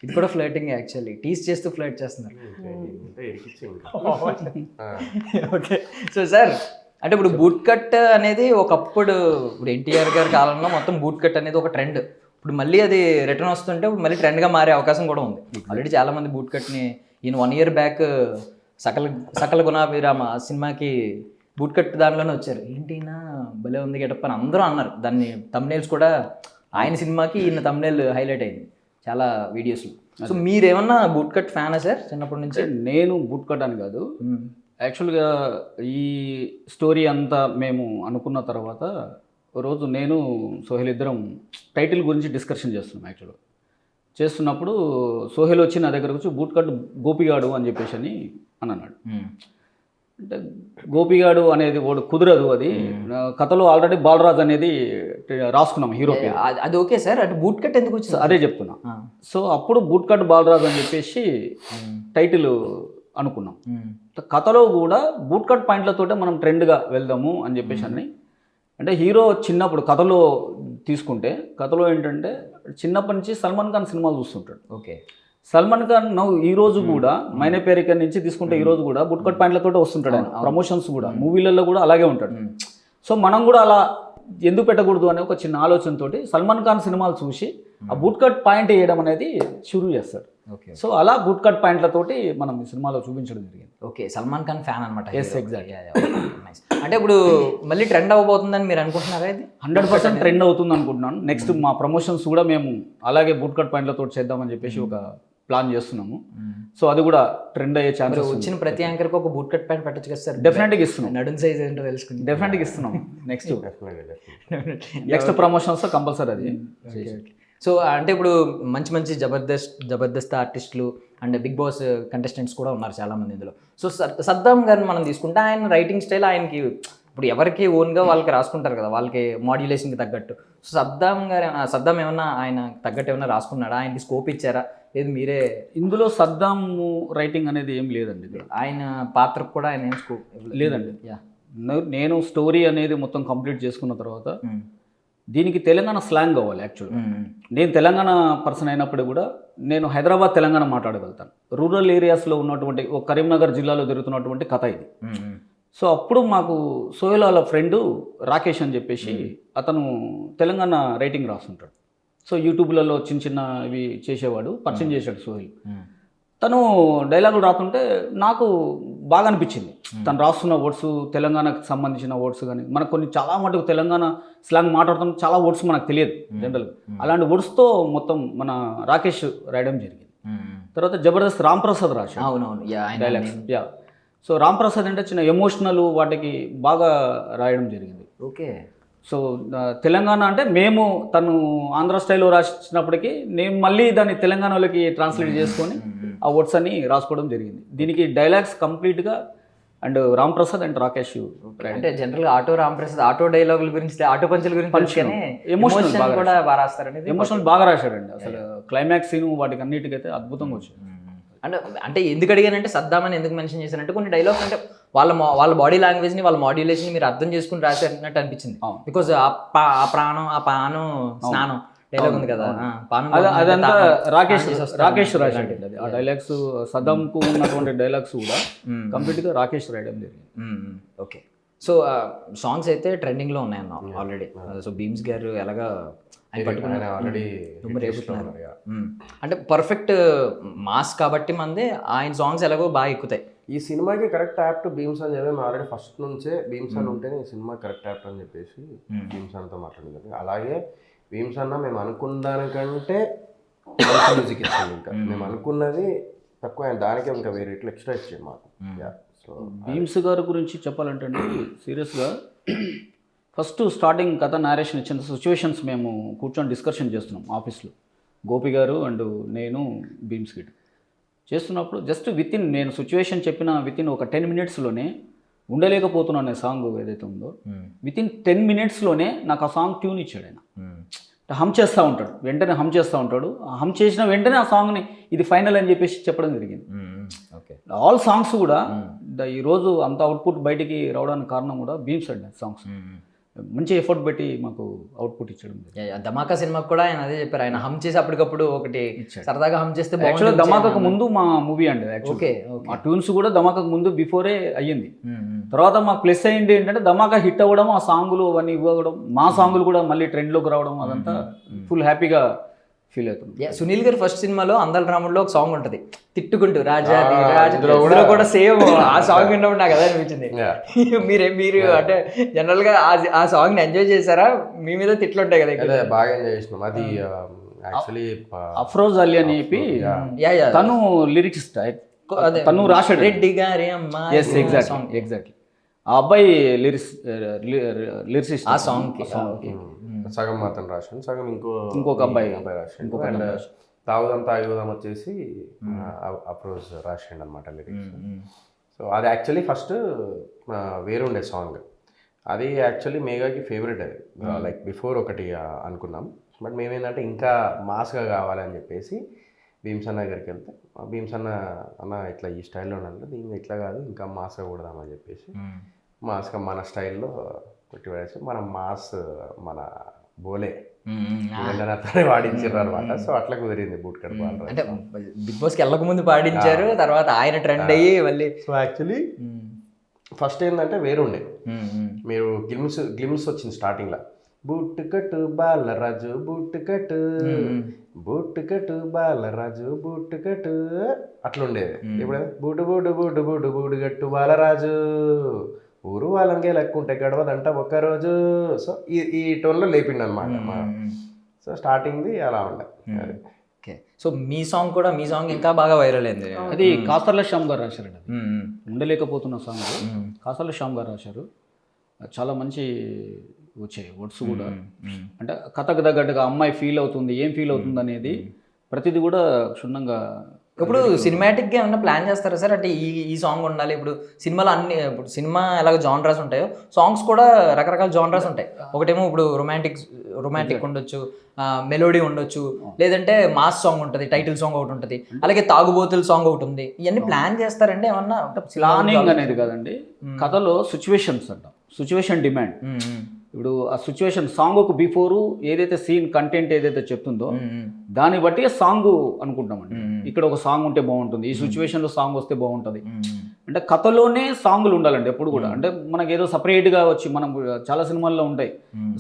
ఇది కూడా ఫ్లర్టింగ్, యాక్చువల్లీ టీస్ చేస్తూ ఫ్లర్ట్ చేస్తున్నారు. ఓకే. సో సార్ అంటే ఇప్పుడు బూట్ కట్ అనేది ఒకప్పుడు, ఇప్పుడు ఎన్టీఆర్ గారి కాలంలో మొత్తం బూట్ కట్ అనేది ఒక ట్రెండ్. ఇప్పుడు మళ్ళీ అది రిటర్న్ వస్తుంటే మళ్ళీ ట్రెండ్గా మారే అవకాశం కూడా ఉంది. ఆల్రెడీ చాలామంది బూట్ కట్ని ఈయన 1 year బ్యాక్ సకల గుణాభిరామ సినిమాకి బూట్ కట్ దానిలోనే వచ్చారు. ఏంటినా భలే ఉంది గెటప్ అని అందరూ అన్నారు. దాన్ని తమ్నేల్స్ కూడా ఆయన సినిమాకి ఈయన తమ్నేల్ హైలైట్ అయింది చాలా వీడియోస్లో. సో మీరేమన్నా బూట్ కట్ ఫ్యానా సార్ చిన్నప్పటి నుంచి? నేను బూట్ కట్ అని కాదు, యాక్చువల్గా ఈ స్టోరీ అంతా మేము అనుకున్న తర్వాత రోజు నేను సోహెల్ ఇద్దరం టైటిల్ గురించి డిస్కషన్ చేస్తున్నాం. యాక్చువల్గా చేస్తున్నప్పుడు సోహెల్ వచ్చి నా దగ్గరకు వచ్చి బూట్ కట్ గోపిగాడు అని చెప్పేసి అని అన్నాడు. అంటే గోపిగాడు అనేది వాడు కుదరదు, అది కథలో ఆల్రెడీ బాలరాజ్ అనేది రాసుకున్నాం హీరో పేరు. అది ఓకే సార్, అంటే బూట్ కట్ ఎందుకు వచ్చింది అదే చెప్తున్నా. సో అప్పుడు బూట్ కట్ బాలరాజ్ అని చెప్పేసి టైటిల్ అనుకున్నాం. కథలో కూడా బూట్ కట్ పాయింట్లతోటే మనం ట్రెండ్గా వెళ్దాము అని చెప్పేసి అని. అంటే హీరో చిన్నప్పుడు కథలో తీసుకుంటే కథలో ఏంటంటే చిన్నప్పటి నుంచి సల్మాన్ ఖాన్ సినిమాలు చూస్తుంటాడు. ఓకే, సల్మాన్ ఖాన్ ఈ రోజు కూడా మైనే పేరిక నుంచి తీసుకుంటే ఈ రోజు కూడా బుట్ కట్ పాయింట్లతో వస్తుంటాడు ఆయన. ప్రమోషన్స్ కూడా మూవీలలో కూడా అలాగే ఉంటాడు. సో మనం కూడా అలా ఎందుకు పెట్టకూడదు అనే ఒక చిన్న ఆలోచనతోటి సల్మాన్ ఖాన్ సినిమాలు చూసి ఆ బూట్ కట్ పాయింట్ వేయడం అనేది షురూ చేస్తాడు. ఓకే, సో అలా బూట్ కట్ పాయింట్లతోటి మనం ఈ సినిమాలో చూపించడం జరిగింది. ఓకే, సల్మాన్ ఖాన్ ఫ్యాన్ అనమాట. Yes, exact. అంటే ఇప్పుడు మళ్ళీ ట్రెండ్ అవ్వబోతుందని మీరు అనుకుంటున్నారా? ఇది 100% ట్రెండ్ అవుతుంది అనుకుంటున్నాను. నెక్స్ట్ మా ప్రమోషన్స్ కూడా మేము అలాగే బూట్ కట్ పాయింట్లతో చేద్దామని చెప్పేసి ఒక ప్లాన్ చేస్తున్నాము. సో అది కూడా ట్రెండ్ అయ్యే ఛాన్స్. వచ్చిన ప్రతి యాంకర్కి ఒక బూట్ కట్ ప్యాంట్ పెట్టచ్చు కదా సార్? డెఫినెట్గా ఇస్తున్నాం. నడుం సైజ్ ఏంటో తెలుసుకుంటాం. డెఫినెట్గా ఇస్తున్నాం. నెక్స్ట్ ప్రమోషన్స్ కంపల్సరీ అది. సో అంటే ఇప్పుడు మంచి మంచి జబర్దస్త్ ఆర్టిస్టులు అండ్ బిగ్ బాస్ కంటెస్టెంట్స్ కూడా ఉన్నారు చాలామంది ఇందులో. సో సద్దాం గారిని మనం తీసుకుంటే ఆయన రైటింగ్ స్టైల్ ఆయనకి ఇప్పుడు ఎవరికి ఓన్గా వాళ్ళకి రాసుకుంటారు కదా, వాళ్ళకి మాడ్యులేషన్కి తగ్గట్టు. సో సద్దాం ఏమన్నా ఆయన తగ్గట్టు ఏమన్నా రాసుకున్నాడా? ఆయనకి స్కోప్ ఇచ్చారా? లేదు మీరే? ఇందులో సద్దాం రైటింగ్ అనేది ఏం లేదండి. ఆయన పాత్రకు కూడా ఆయన ఏం స్కోప్ లేదండి. నేను స్టోరీ అనేది మొత్తం కంప్లీట్ చేసుకున్న తర్వాత దీనికి తెలంగాణ స్లాంగ్ కావాలి. యాక్చువల్గా నేను తెలంగాణ పర్సన్ అయినప్పుడు కూడా నేను హైదరాబాద్ తెలంగాణ మాట్లాడగలుగుతాను. రూరల్ ఏరియాస్లో ఉన్నటువంటి ఒక కరీంనగర్ జిల్లాలో జరుగుతున్నటువంటి కథ ఇది. సో అప్పుడు మాకు సోహెల్ వాళ్ళ ఫ్రెండు రాకేష్ అని చెప్పేసి అతను తెలంగాణ రైటింగ్ రాస్తుంటాడు. సో యూట్యూబ్లలో చిన్న చిన్న ఇవి చేసేవాడు, పరిచయం చేశాడు సోహెల్. తను డైలాగులు రాస్తుంటే నాకు బాగా అనిపించింది. తను రాస్తున్న వర్డ్స్ తెలంగాణకు సంబంధించిన వర్డ్స్ కానీ మనకు కొన్ని చాలా మటుకు తెలంగాణ స్లాంగ్ మాట్లాడుతున్న చాలా వర్డ్స్ మనకు తెలియదు జనరల్గా. అలాంటి వర్డ్స్తో మొత్తం మన రాకేష్ రాయడం జరిగింది. తర్వాత జబర్దస్త్ రామ్ ప్రసాద్ రాశాడు. అవునవును, డైలాగ్స్. సో రామ్ ప్రసాద్ అంటే చిన్న ఎమోషనల్ వాటికి బాగా రాయడం జరిగింది. ఓకే, సో తెలంగాణ అంటే మేము తను ఆంధ్ర స్టైల్లో రాసినప్పటికీ నేను మళ్ళీ దాన్ని తెలంగాణలోకి ట్రాన్స్లేట్ చేసుకొని ఆ వర్డ్స్ అని రాసుకోవడం జరిగింది. దీనికి డైలాగ్స్ కంప్లీట్గా అండ్ రామ్ ప్రసాద్ అండ్ రాకేష్. అంటే జనరల్గా రామ్ ప్రసాద్ ఆటో డైలాగుల గురించి, ఆటో పంచుల గురించి ఎమోషనల్ కూడా బాగా రాస్తారండి. ఎమోషనల్ బాగా రాశాడండి. అసలు క్లైమాక్స్ సీన్ వాటికి అన్నిటికైతే అద్భుతంగా వచ్చింది. అంటే ఎందుకు అడిగానంటే సద్దామని ఎందుకు మెన్షన్ చేశానంటే కొన్ని డైలాగ్స్ అంటే వాళ్ళ బాడీ లాంగ్వేజ్ని వాళ్ళ మాడ్యులేషన్ మీరు అర్థం చేసుకుని రాశారన్నట్టు అనిపించింది. బికాజ్ ఆ పానం స్నానం డైలాగ్ ఉంది కదా, అదంతా రాకేష్ రాశాడు. అది ఆ డైలాగ్స్ సద్దాంకు ఉన్నటువంటి డైలాగ్స్ కూడా కంప్లీట్గా రాకేష్ రాయడం జరిగింది. ఓకే, సో సాంగ్స్ అయితే ట్రెండింగ్లో ఉన్నాయన్న ఆల్రెడీ. సో భీమ్స్ గారు ఎలాగా ఆల్రెడీ అంటే పర్ఫెక్ట్ మాస్ కాబట్టి మంది ఆయన సాంగ్స్ ఎలాగో బాగా ఎక్కుతాయి. ఈ సినిమాకి కరెక్ట్ యాప్ట్ భీమ్స్ అని చెప్పి మేము ఆల్రెడీ ఫస్ట్ నుంచే భీమ్స్ అని ఉంటేనే ఈ సినిమా కరెక్ట్ యాప్ట్ అని చెప్పేసి భీమ్స్ అన్నతో మాట్లాడింది. అలాగే భీమ్స్ అన్న మేము అనుకున్న దానికంటే మ్యూజిక్ ఇచ్చింది. ఇంకా మేము అనుకున్నది తక్కువ, దానికే ఇంకా వేరే ఇట్లా ఎక్స్ట్రా ఇచ్చేది మాకు. సో భీమ్స్ గారి గురించి చెప్పాలంటే సీరియస్గా ఫస్ట్ స్టార్టింగ్ కథ నేరేషన్ ఇచ్చిన సిచ్యువేషన్స్ మేము కూర్చొని డిస్కషన్ చేస్తున్నాం ఆఫీస్లో. గోపి గారు అండ్ నేను భీమ్స్ గిట్ చేస్తున్నప్పుడు జస్ట్ నేను సిచ్యువేషన్ చెప్పిన ఒక 10 minutesలోనే ఉండలేకపోతున్నాను అనే సాంగ్ ఏదైతే ఉందో 10 minutesలోనే నాకు ఆ సాంగ్ ట్యూన్ ఇచ్చాడు ఆయన. హమ్ చేస్తూ ఉంటాడు, వెంటనే హమ్ చేస్తూ ఉంటాడు. హమ్ చేసిన వెంటనే ఆ సాంగ్ని ఇది ఫైనల్ అని చెప్పేసి చెప్పడం జరిగింది. ఆల్ సాంగ్స్ కూడా ఈరోజు అంత అవుట్పుట్ బయటికి రావడానికి కారణం కూడా భీమ్స్ అండి. సాంగ్స్ మంచి ఎఫర్ట్ పెట్టి మాకు అవుట్పుట్ ఇచ్చడం. ధమాకా సినిమాకి కూడా ఆయన అదే చెప్పారు, ఆయన హమ్ చేసి అప్పటికప్పుడు ఒకటి సరదాగా హమ్ చేస్తే యాక్చువల్గా ధమాకాకు ముందు మా మూవీ అండి. యాక్చువల్లీ ఆ ట్యూన్స్ కూడా ధమాకాకు ముందు బిఫోరే అయ్యింది. తర్వాత మాకు ప్లస్ అయ్యింది ఏంటంటే ధమాకా హిట్ అవ్వడం, ఆ సాంగులు అవన్నీ ఇవ్వడం, మా సాంగులు కూడా మళ్ళీ ట్రెండ్లోకి రావడం, అదంతా ఫుల్ హ్యాపీగా ఫీల్ అవుతుంది. సునీల్ గారి ఫస్ట్ సినిమాలో అందల రాముల్లో ఒక సాంగ్ ఉంటుంది, తిట్టుకుంటూ రాజా కూడా సేమ్ ఆ సాంగ్ విన్నప్పుడు నాకు అదే అనిపించింది. మీరు అంటే జనరల్ గా ఆ సాంగ్ ని ఎంజాయ్ చేశారా? మీ మీద తిట్లు ఉంటాయి కదా. బాగా ఎంజాయ్ చేసినాం. అది యాక్చువల్లీ అఫ్రోజ్ అలీ అని చెప్పి యా యా తను లిరిక్స్ అదే తను రాశాడు. రెడ్డి గారి అమ్మ ఎస్ ఎగ్జాక్ట్లీ ఆ అబ్బాయి లిరిసిస్ట్ ఆ సాంగ్ కి సగం అతను రాశాను, సగం ఇంకొక అబ్బాయి రాశాడు. అండ్ తాగుదాం తాగుదాం వచ్చేసి అప్రోజ్ రాసిండు అనమాట లిరిక్స్. సో అది యాక్చువల్లీ ఫస్ట్ వేరుండే సాంగ్, అది యాక్చువల్లీ మేఘాకి ఫేవరెట్. అది లైక్ బిఫోర్ ఒకటి అనుకున్నాం, బట్ మేమేంటంటే ఇంకా మాస్గా కావాలని చెప్పేసి భీమ్సన్న దగ్గరికి వెళ్తే భీమ్సన్న అన్న ఇట్లా ఈ స్టైల్లో ఉండాలి, దీన్ని ఇట్లా కాదు ఇంకా మాస్గా కూడదామని చెప్పేసి మాస్గా మన స్టైల్లో కొట్టి పడేసి మనం మాస్ మన బోలే వాడించారు అనమాట. సో అట్లా కుదిరింది బూట్ కట్ బాల్. అంటే బిగ్ బాస్కి వెళ్ళక ముందు పాడించారు, తర్వాత ఆయన ట్రెండ్ అయ్యి మళ్ళీ. సో యాక్చువల్లీ ఫస్ట్ ఏంటంటే వేరుండే, మీరు గ్లిమ్స్ వచ్చింది స్టార్టింగ్లో, బూట్ కట్టు బాలరాజు బూట్ కట్టు బూట్ కట్టు బాలరాజు బూట్ కట్టు అట్లా ఉండేది. ఇప్పుడు boot boot boot boot boot కట్టు బాలరాజు ఊరు వాళ్ళంగే లెక్కుంటే గడవదంట ఒక్కరోజు. సో ఈ టోన్లో లేపిండి అనమాట. సో స్టార్టింగ్ది అలా ఉండే. ఓకే, సో మీ సాంగ్ ఇంకా బాగా వైరల్ అయింది. అది కాసర్ల శ్యామ్ గారు రాశారండి. అది ఉండలేకపోతున్న సాంగ్ కాసర్ల శ్యామ్ గారు రాశారు. చాలా మంచి వచ్చాయి వర్డ్స్ కూడా. అంటే కథకు తగ్గట్టుగా అమ్మాయి ఫీల్ అవుతుంది, ఏం ఫీల్ అవుతుంది అనేది ప్రతిదీ కూడా క్షుణ్ణంగా. ఇప్పుడు సినిమాటిక్గా ఏమన్నా ప్లాన్ చేస్తారా సార్? అంటే ఈ సాంగ్ ఉండాలి. ఇప్పుడు సినిమాలో ఇప్పుడు సినిమా ఎలాగ జానరాస్ ఉంటాయో, సాంగ్స్ కూడా రకరకాల జానరాస్ ఉంటాయి. ఒకటేమో ఇప్పుడు రొమాంటిక్ ఉండొచ్చు, మెలోడీ ఉండొచ్చు, లేదంటే మాస్ సాంగ్ ఉంటుంది, టైటిల్ సాంగ్ ఒకటి ఉంటుంది, అలాగే తాగుబోతుల సాంగ్ ఒకటి ఉంది. ఇవన్నీ ప్లాన్ చేస్తారంటే ఏమన్నా? ప్లానింగ్ అనేది కాదండి, కథలో సిచ్యువేషన్స్ అంటాం, సిచ్యువేషన్ డిమాండ్. ఇప్పుడు ఆ సిచ్యువేషన్ సాంగ్కు బిఫోరు ఏదైతే సీన్ కంటెంట్ ఏదైతే చెప్తుందో దాన్ని బట్టి సాంగ్ అనుకుంటామండి. ఇక్కడ ఒక సాంగ్ ఉంటే బాగుంటుంది, ఈ సిచ్యువేషన్లో సాంగ్ వస్తే బాగుంటుంది. అంటే కథలోనే సాంగ్లు ఉండాలండి ఎప్పుడు కూడా. అంటే మనకి ఏదో సపరేట్గా వచ్చి మనం చాలా సినిమాల్లో ఉంటాయి,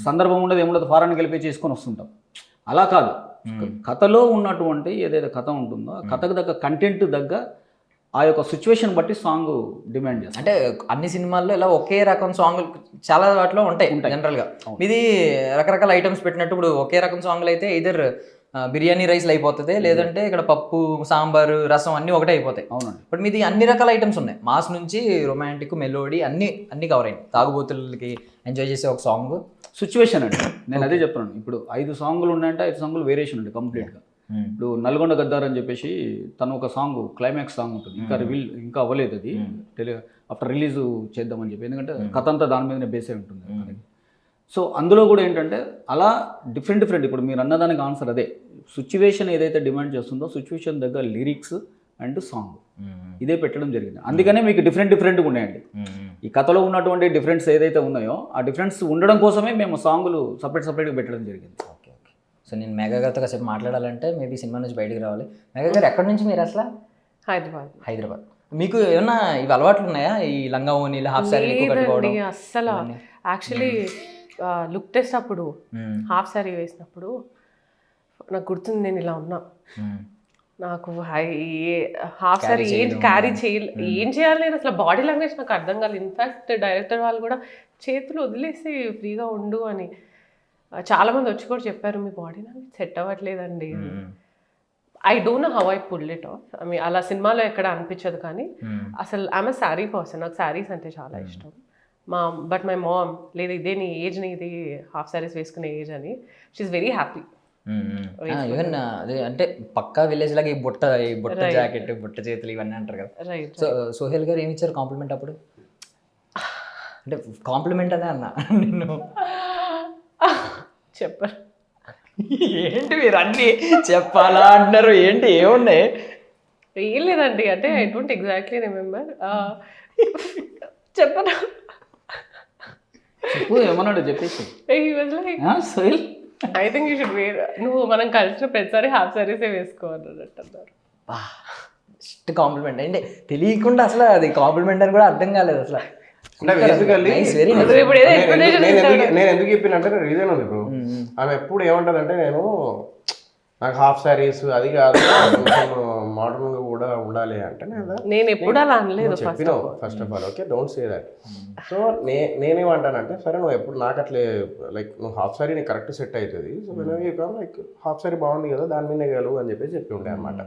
సందర్భం ఉండదు ఏముండదు, ఫారెన్కి వెళ్ళిపోయి చేసుకొని వస్తుంటాం. అలా కాదు, కథలో ఉన్నటువంటి ఏదైతే కథ ఉంటుందో ఆ కథకు దగ్గర కంటెంట్ దగ్గర ఆ యొక్క సిచ్యువేషన్ బట్టి సాంగ్ డిమాండ్ చేస్తాం. అంటే అన్ని సినిమాల్లో ఇలా ఒకే రకం సాంగ్ చాలా వాటిలో ఉంటాయి జనరల్గా. ఇది రకరకాల ఐటమ్స్ పెట్టినట్టు ఇప్పుడు ఒకే రకం సాంగ్లు అయితే ఇదర్ బిర్యానీ రైస్లు అయిపోతుంది, లేదంటే ఇక్కడ పప్పు సాంబారు రసం అన్నీ ఒకటే అయిపోతాయి. అవునండి. బట్ మీది అన్ని రకాల ఐటమ్స్ ఉన్నాయి, మాస్ నుంచి రొమాంటిక్ మెలోడీ అన్ని కవర్ అయ్యింది. తాగుబోతులకి ఎంజాయ్ చేసే ఒక సాంగ్ సిచ్యువేషన్ అండి. నేను అదే చెప్తున్నాను, ఇప్పుడు 5 సాంగ్లు ఉన్నాయంటే 5 సాంగ్లు వేరియేషన్ అండి కంప్లీట్గా. ఇప్పుడు నల్గొండ గద్దార్ అని చెప్పేసి తను ఒక సాంగ్ క్లైమాక్స్ సాంగ్ ఉంటుంది, ఇంకా అవ్వలేదు అది, ఆఫ్టర్ రిలీజ్ చేద్దామని చెప్పి, ఎందుకంటే కథ అంతా దాని మీదనే బేస్ అయి ఉంటుంది. సో అందులో కూడా ఏంటంటే అలా డిఫరెంట్ ఇప్పుడు మీరు అన్నదానికి ఆన్సర్ అదే, సిచ్యువేషన్ ఏదైతే డిమాండ్ చేస్తుందో సిచ్యువేషన్ దగ్గర లిరిక్స్ అండ్ సాంగ్ ఇదే పెట్టడం జరిగింది. అందుకనే మీకు డిఫరెంట్గా ఉన్నాయండి. ఈ కథలో ఉన్నటువంటి డిఫరెన్స్ ఏదైతే ఉన్నాయో ఆ డిఫరెన్స్ ఉండడం కోసమే మేము సాంగులు సపరేట్గా పెట్టడం జరిగింది. ఓకే. సో నేను మెగా గారితో కాసేపు మాట్లాడాలంటే మేబీ సినిమా నుంచి బయటకు రావాలి. మెగా గారు ఎక్కడి నుంచి మీరు అసలు? హైదరాబాద్. మీకు ఏమన్నా ఇవి అలవాట్లు ఉన్నాయా? ఈ లంగా ఓనీలు, హాఫ్ సారీ కట్టుకోవడం? అస్సలు యాక్చువల్లీ లుక్ టెస్ట్ అప్పుడు హాఫ్ సారీ వేసినప్పుడు నాకు గుర్తుంది, నేను ఇలా ఉన్నా, నాకు హాఫ్ సారీ క్యారీ ఏం చేయాలి నేను అసలు బాడీ లాంగ్వేజ్ నాకు అర్థం కాలేదు. ఇన్ఫ్యాక్ట్ డైరెక్టర్ వాళ్ళు కూడా చేతులు వదిలేసి ఫ్రీగా ఉండు అని చాలామంది వచ్చి కూడా చెప్పారు, మీ బాడీ లాంగ్వేజ్ సెట్ అవ్వట్లేదండి. I don't know how I pull it off. I mean అలా సినిమాలో ఎక్కడ అనిపించదు, కానీ అసలు ఐఎమ్ శారీ పర్సన్, నాకు శారీస్ అంటే చాలా ఇష్టం. బట్ మై మామ్ లేదు, ఇదే నీ ఏజ్, ఇది హాఫ్ శారీస్ వేసుకునే ఏజ్ అని, షీఈస్ వెరీ హ్యాపీ. ఈవెన్ అదే అంటే పక్కా విలేజ్ లాగా ఈ బుట్ట జాకెట్, బుట్ట చేతులు ఇవన్నీ అంటారు కదా. సో సోహెల్ గారు ఏమి ఇచ్చారు కాంప్లిమెంట్ అప్పుడు? అంటే కాంప్లిమెంట్ అనే అన్నా నిన్ను చెప్పారు. ఏంటి మీరు అన్ని చెప్పాలా అంటున్నారు, ఏంటి ఏమున్నాయి? ఏం లేదండి, అంటే ఐ డోంట్ ఎగ్జాక్ట్లీ రిమెంబర్. చెప్పనా? ఏమన్నాడు చెప్పేసి. Sohel I think you should wear, నువ్వు మనం కలిసిన ప్రతిసారి హాఫ్ సారీసే వేసుకోవాలన్నట్టు అన్నారు. జస్ట్ కాంప్లిమెంట్ అంటే తెలియకుండా అసలు అది కాంప్లిమెంట్ అని కూడా అర్థం కాలేదు అసలు. అంటే బేసికల్లీ నేను ఎందుకు చెప్పినంటే రీజన్ ఉంది బ్రో. ఆమె ఎప్పుడు ఏమంటదంటే, నేను నాకు హాఫ్ శారీస్ అది కాదు, కొంచెం మోడర్న్గా కూడా ఉండాలి అంటే నేను ఎప్పుడు అలా అనలేదు చెప్పినావు first of all. Okay, don't say that. So నేనేమంటానంటే సరే నువ్వు ఎప్పుడు నాకు అట్లే లైక్ నువ్వు హాఫ్ శారీ నీకు కరెక్ట్ సెట్ అవుతుంది, సో లైక్ హాఫ్ శారీ బాగుంది కదా దాని మీద గెలవు అని చెప్పి ఉండే అనమాట.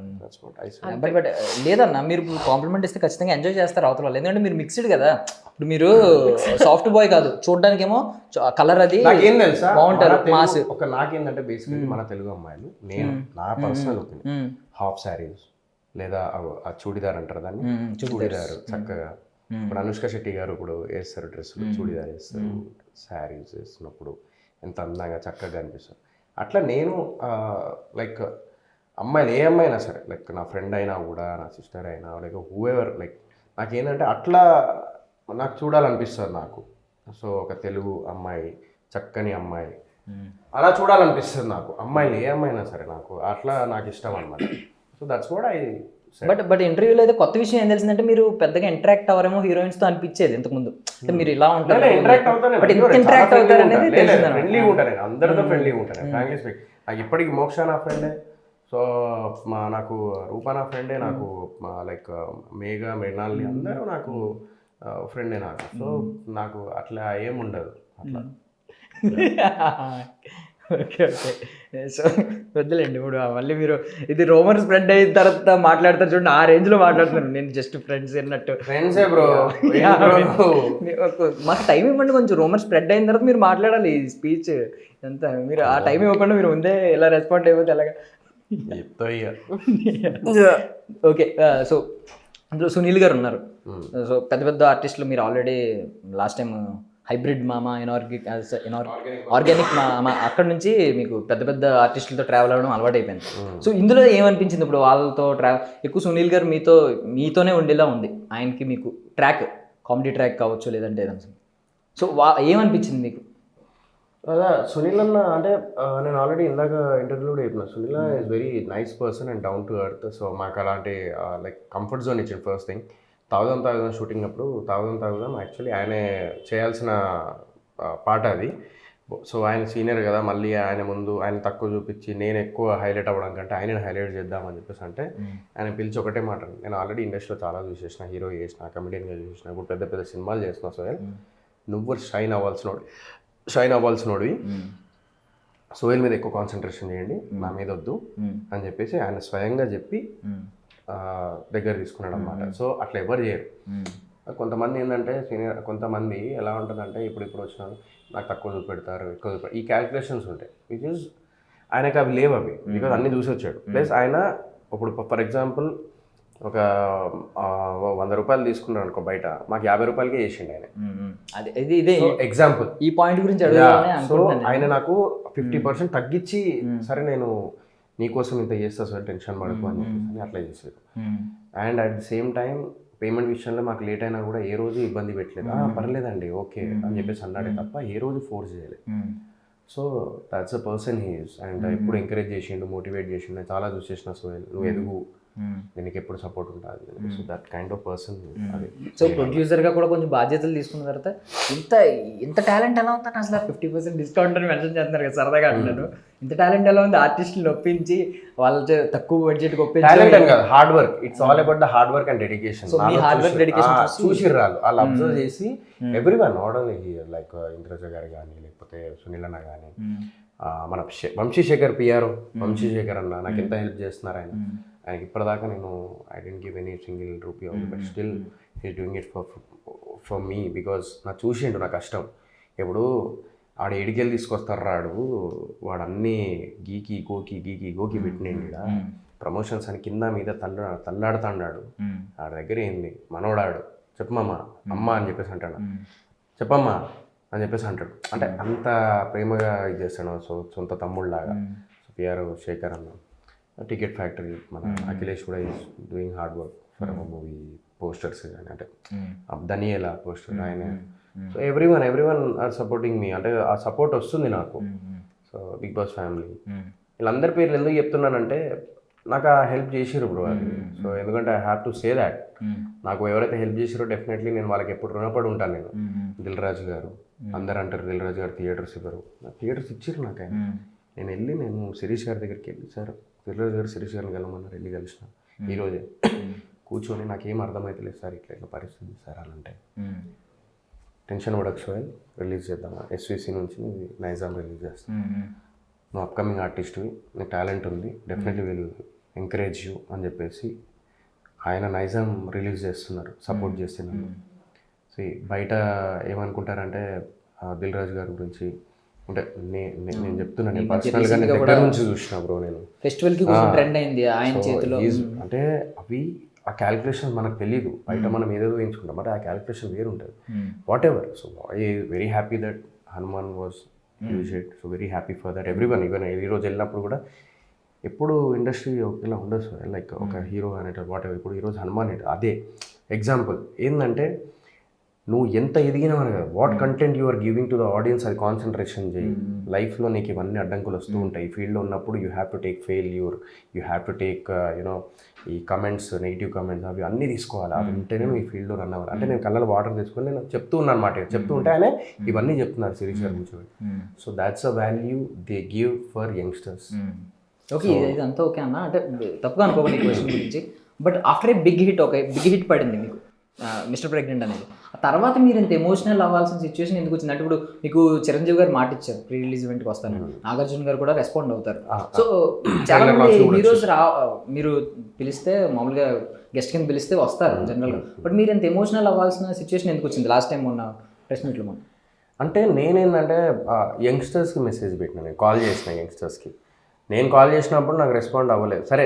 బట్ లేదన్న, మీరు కాంప్లిమెంట్ ఇస్తే ఖచ్చితంగా ఎంజాయ్ చేస్తారు అవతల వాళ్ళు, ఎందుకంటే మీరు మిక్స్డ్ కదా. ఇప్పుడు మీరు సాఫ్ట్ బాయ్ కాదు, చూడడానికేమో కలర్ అది నాకేం తెలుసా బాగుంటారు మాస్. ఒక నాకేంటంటే బేసికలీ మన తెలుగు అమ్మాయిలు, నేను నా పర్సనల్ ఒపీనియన్, హాఫ్ శారీస్ లేదా ఆ చూడిదార్ అంటారు దాన్ని, చూడిదార్ చక్కగా ఇప్పుడు అనుష్క శెట్టి గారు ఇప్పుడు వేస్తారు డ్రెస్సులు, చూడిదార్ వేస్తారు, శారీస్ వేస్తున్నప్పుడు ఎంత అందంగా చక్కగా అనిపిస్తారు. అట్లా నేను లైక్ అమ్మాయిలు ఏ అమ్మాయి అయినా సరే, లైక్ నా ఫ్రెండ్ అయినా కూడా, నా సిస్టర్ అయినా, లైక్ హూఎవర్, లైక్ నాకేంటంటే అట్లా నాకు చూడాలనిపిస్తుంది నాకు. సో ఒక తెలుగు అమ్మాయి, చక్కని అమ్మాయి అలా చూడాలనిపిస్తుంది నాకు. అమ్మాయిలు ఏ అమ్మాయి అయినా సరే నాకు అట్లా నాకు ఇష్టం అనమాట. So that's what I said. But ఇంటర్వ్యూలో అయితే కొత్త విషయం ఏం తెలిసిందంటే మీరు పెద్దగా ఇంటరాక్ట్ అవ్వరేమో హీరోయిన్స్ తో అనిపించేది ఇంతకుముందు, అంటే మీరు ఇలా ఉంటారు. ఇంటరాక్ట్ అవుతాను, బట్ ఇంటరాక్ట్ అవుతారు అనేది తెలిసింది. ఫ్రెండ్లీగా ఉంటాను, అందరితో ఫ్రెండ్లీగా ఉంటాను. ఫ్రాంక్లీ స్పీక్, నాకు ఇప్పటికి మోక్ష నా ఫ్రెండే, సో నాకు రూపా నా ఫ్రెండే, నాకు లైక్ మేఘ, మృణాలిని అందరూ నాకు ఫ్రెండే నాకు. సో నాకు అట్లా ఏముండదు అట్లా. ఓకే ఓకే, సో వద్దులేండి. ఇప్పుడు మళ్ళీ మీరు ఇది రోమర్ స్ప్రెడ్ అయిన తర్వాత మాట్లాడతారు చూడండి, ఆ రేంజ్లో మాట్లాడుతున్నాను. నేను జస్ట్ ఫ్రెండ్స్ అన్నట్టు. ఫ్రెండ్సే బ్రో. మాకు టైం ఇవ్వండి కొంచెం, రోమర్ స్ప్రెడ్ అయిన తర్వాత మీరు మాట్లాడాలి ఈ స్పీచ్ అంతా. మీరు ఆ టైం ఇవ్వకుండా మీరు ముందే ఎలా రెస్పాండ్ అయిపోతే ఎలాగా. ఓకే, సో అందులో సునీల్ గారు ఉన్నారు. సో పెద్ద పెద్ద ఆర్టిస్టులు మీరు ఆల్రెడీ లాస్ట్ టైం హైబ్రిడ్ మామ, ఆర్గానిక్ మామ, అక్కడ నుంచి మీకు పెద్ద పెద్ద ఆర్టిస్టులతో ట్రావెల్ అవ్వడం అలవాటు అయిపోయింది. సో ఇందులో ఏమనిపించింది ఇప్పుడు వాళ్ళతో ఎక్కువ సునీల్ గారు మీతోనే ఉండేలా ఉంది. ఆయనకి మీకు ట్రాక్, కామెడీ ట్రాక్ కావచ్చు లేదంటే ఏదైనా. సో ఏమనిపించింది మీకు? అదా సునీల్ అన్న అంటే నేను ఆల్రెడీ ఇందాక ఇంటర్వ్యూలో కూడా చెప్పిన, Sunil is very nice person and down to earth. So మాకు అలాంటి లైక్ కంఫర్ట్ జోన్ ఇచ్చింది. ఫస్ట్ థింగ్, తాగుదాం షూటింగ్ అప్పుడు తాగుదాం యాక్చువల్లీ ఆయనే చేయాల్సిన పాట అది. సో ఆయన సీనియర్ కదా, మళ్ళీ ఆయన ముందు ఆయన తక్కువ చూపించి నేను ఎక్కువ హైలైట్ అవ్వడం కంటే ఆయన హైలైట్ చేద్దామని చెప్పేసి అంటే ఆయన పిలిచి ఒకటే మాట, నేను ఆల్రెడీ ఇండస్ట్రీలో చాలా చూసేసిన, హీరో చేసిన, కమెడియన్గా చూసిన, ఇప్పుడు పెద్ద పెద్ద సినిమాలు చేసిన, సోహెల్ నువ్వు షైన్ అవ్వాల్సినోడివి, సోహెల్ మీద ఎక్కువ కాన్సన్ట్రేషన్ చేయండి, నా మీద వద్దు అని చెప్పేసి ఆయన స్వయంగా చెప్పి దగ్గర తీసుకున్నాడు అనమాట. సో అట్లా ఎవరు చేయరు. కొంతమంది ఏంటంటే సీనియర్, కొంతమంది ఎలా ఉంటుందంటే ఇప్పుడు వచ్చినారు నాకు తక్కువ చూపెడతారు, ఎక్కువ చూపెడతారు, ఈ క్యాల్కులేషన్స్ ఉంటాయి. విచ్ ఇస్ ఆయనకు అవి లేవు అవి, బికాజ్ అన్నీ చూసి వచ్చాడు. ప్లస్ ఆయన ఇప్పుడు ఫర్ ఎగ్జాంపుల్ ఒక 100 రూపాయలు తీసుకున్నాడు అనుకో బయట, మాకు 50 రూపాయలకే చేసిండు ఆయన. ఇదే ఎగ్జాంపుల్ ఈ పాయింట్ గురించి. సో ఆయన నాకు 50% తగ్గించి సరే నేను నీకోసం ఇంత చేస్తా సార్, టెన్షన్ పడకు అని చెప్పేసి అట్లా చేసాడు. And at the same time payment విషయంలో మాకు లేట్ అయినా కూడా ఏ రోజు ఇబ్బంది పెట్టలేదు. పర్లేదండి ఓకే అని చెప్పేసి అన్నాడే తప్ప ఏ రోజు ఫోర్స్ చేయలేదు. So that's a person he is. And ఎప్పుడు ఎంకరేజ్ చేసిండు, మోటివేట్ చేసిండు, చాలా చూసేసిన. సో నువ్వు ఎదుగు, దీనికి ఎప్పుడు సపోర్ట్ ఉంటుంది. So that kind of person అది. సో ప్రొడ్యూసర్గా కూడా కొంచెం బాధ్యతలు తీసుకున్న తర్వాత ఇంత టాలెంట్ ఎలా ఉందని అసలు 50% డిస్కౌంట్ అని మెన్షన్ చేస్తున్నారు కదా, సరదాగా అంటున్నాను. ఇంత టాలెంట్ ఎలా ఉంది, ఆర్టిస్టులు ఒప్పించి వాళ్ళ తక్కువ బడ్జెట్ ఒప్పించి. టాలెంట్ అని కాదు, hard work. It's all about the hard work and dedication. చూసిర్రాళ్ళు వాళ్ళు అబ్జర్వ్ చేసి everyone, not only here like Indraja garu కానీ, లేకపోతే సునీల్ అన్న కానీ, మన వంశీశేఖర్ పిఆర్, వంశీశేఖర్ అన్న నాకు ఎంత హెల్ప్ చేస్తున్నారు ఆయన. ఆయనకి ఇప్పటిదాకా నేను I didn't give any single rupee of, but still he's doing it for me, because నాకు చూసిండు నా కష్టం. ఇప్పుడు ఆడు ఏడికెళ్ళి తీసుకొస్తారు వాడు అన్నీ గీకి గోకి పెట్టినండి. ప్రమోషన్స్ అని కింద మీద తల్లాడుతాడు. ఆడి దగ్గర ఏంది మనోడాడు, చెప్పమ్మా అమ్మ అని చెప్పేసి అంటాడు, చెప్పమ్మా అని చెప్పేసి అంటాడు. అంటే అంత ప్రేమగా ఇది చేస్తాడు, సొంత తమ్ముళ్ళలాగా. పిఆర్ శేఖర్ అన్న, టికెట్ ఫ్యాక్టరీ మన అఖిలేష్ కూడా is doing hard work for movie posters కానీ, అంటే దనియేలా పోస్టర్ ఆయన. So everyone are supporting me, అంటే ఆ సపోర్ట్ వస్తుంది నాకు. సో బిగ్ బాస్ ఫ్యామిలీ వీళ్ళందరి పేర్లు ఎందుకు చెప్తున్నానంటే నాకు ఆ హెల్ప్ చేసిర్రు బ్రో అది. సో ఎందుకంటే I have to say that నాకు ఎవరైతే హెల్ప్ చేసిరో డెఫినెట్లీ నేను వాళ్ళకి ఎప్పుడు రుణపడి ఉంటాను. నేను దిల్ రాజు గారు, అందరు అంటారు దిల్ రాజు గారు థియేటర్స్ ఇవ్వరు, థియేటర్స్ ఇచ్చిర్రు నాకు ఆయన. నేను శిరీష్ గారి దగ్గరికి వెళ్ళి, సార్ దిల్రాజు గారు శిరీష్ గారిని కలవమన్నారు, వెళ్ళి కలిసిన ఈరోజే కూర్చొని నాకేం అర్థమవుతలేదు సార్, ఇట్లా పరిస్థితి సార్ అని అంటే, టెన్షన్ పడకు సోహెల్, రిలీజ్ చేద్దాం, ఎస్విసి నుంచి నైజాం రిలీజ్ చేస్తాను, నువ్వు అప్కమింగ్ ఆర్టిస్ట్వి, నీ టాలెంట్ ఉంది, డెఫినెట్లీ విల్ ఎంకరేజ్ యూ అని చెప్పేసి ఆయన నైజాం రిలీజ్ చేస్తున్నారు, సపోర్ట్ చేస్తున్నారు. సో బయట ఏమనుకుంటారంటే దిల్రాజు గారి గురించి అంటే నేను చెప్తున్నాను, నేను పర్సనల్గా నేను దగ్గర నుంచి చూసిన బ్రో, నేను ఫెస్టివల్కి ట్రెండ్ అయింది ఆయన చేతిలో. అంటే అవి ఆ క్యాలిక్యులేషన్ మనకు తెలియదు, బయట మనం ఏదేదో వేయించుకుంటాం, బట్ ఆ క్యాలిక్యులేషన్ వేరు ఉంటుంది. What ever, so I very happy that Hanuman was used, so very happy for that everyone. Even ఈరోజు వెళ్ళినప్పుడు కూడా ఎప్పుడు ఇండస్ట్రీ ఇలా ఉండదు సార్, లైక్ ఒక హీరో అనేటర్ వాట్ ఎవర్, ఇప్పుడు ఈరోజు హనుమాన్ అదే ఎగ్జాంపుల్. ఏంటంటే నువ్వు ఎంత ఎదిగినా కదా, what content you are giving to the audience, అది కాన్సన్ట్రేషన్ చేయి. లైఫ్లో నీకు ఇవన్నీ అడ్డంకులు వస్తూ ఉంటాయి, ఫీల్డ్లో ఉన్నప్పుడు you have to take failure, you have to take you know ఈ కమెంట్స్, నెగిటివ్ కమెంట్స్ అవి అన్నీ తీసుకోవాలి, అవి ఉంటేనే నువ్వు ఈ ఫీల్డ్లో రన్ అవ్వాలి. అంటే నేను కళ్ళలో వాటర్ తీసుకొని నేను చెప్తూ ఉన్నాను అనమాట, చెప్తూ ఉంటే ఆయన ఇవన్నీ చెప్తున్నారు శిరీష్ గారి గురించి. So that's a value they give for youngsters. Okay, ఇదంతా ఓకే అన్న, అంటే తప్పుగా అనుకోకండి ఈ క్వశ్చన్ గురించి, but after a big hit పడింది మీకు మిస్టర్ ప్రెగ్నెంట్ అనేది, ఆ తర్వాత మీరు ఇంత ఎమోషనల్ అవ్వాల్సిన సిచ్యువేషన్ ఎందుకు వచ్చింది? అంటే ఇప్పుడు మీకు చిరంజీవి గారు మాట ఇచ్చారు ప్రీ రిలీజ్ ఈవెంట్కి వస్తాను, నాగార్జున గారు కూడా రెస్పాండ్ అవుతారు. సో చాలా మంది హీరోస్ మీరు పిలిస్తే మామూలుగా గెస్ట్ కింద పిలిస్తే వస్తారు జనరల్గా, బట్ మీరు ఇంత ఎమోషనల్ అవ్వాల్సిన సిచ్యువేషన్ ఎందుకు వచ్చింది లాస్ట్ టైం మొన్న ప్రెస్ మీట్లో? మనం అంటే నేనేంటంటే యంగ్స్టర్స్కి మెసేజ్ పెట్టినా, నేను కాల్ చేసిన యంగ్స్టర్స్కి, నేను కాల్ చేసినప్పుడు నాకు రెస్పాండ్ అవ్వలేదు. సరే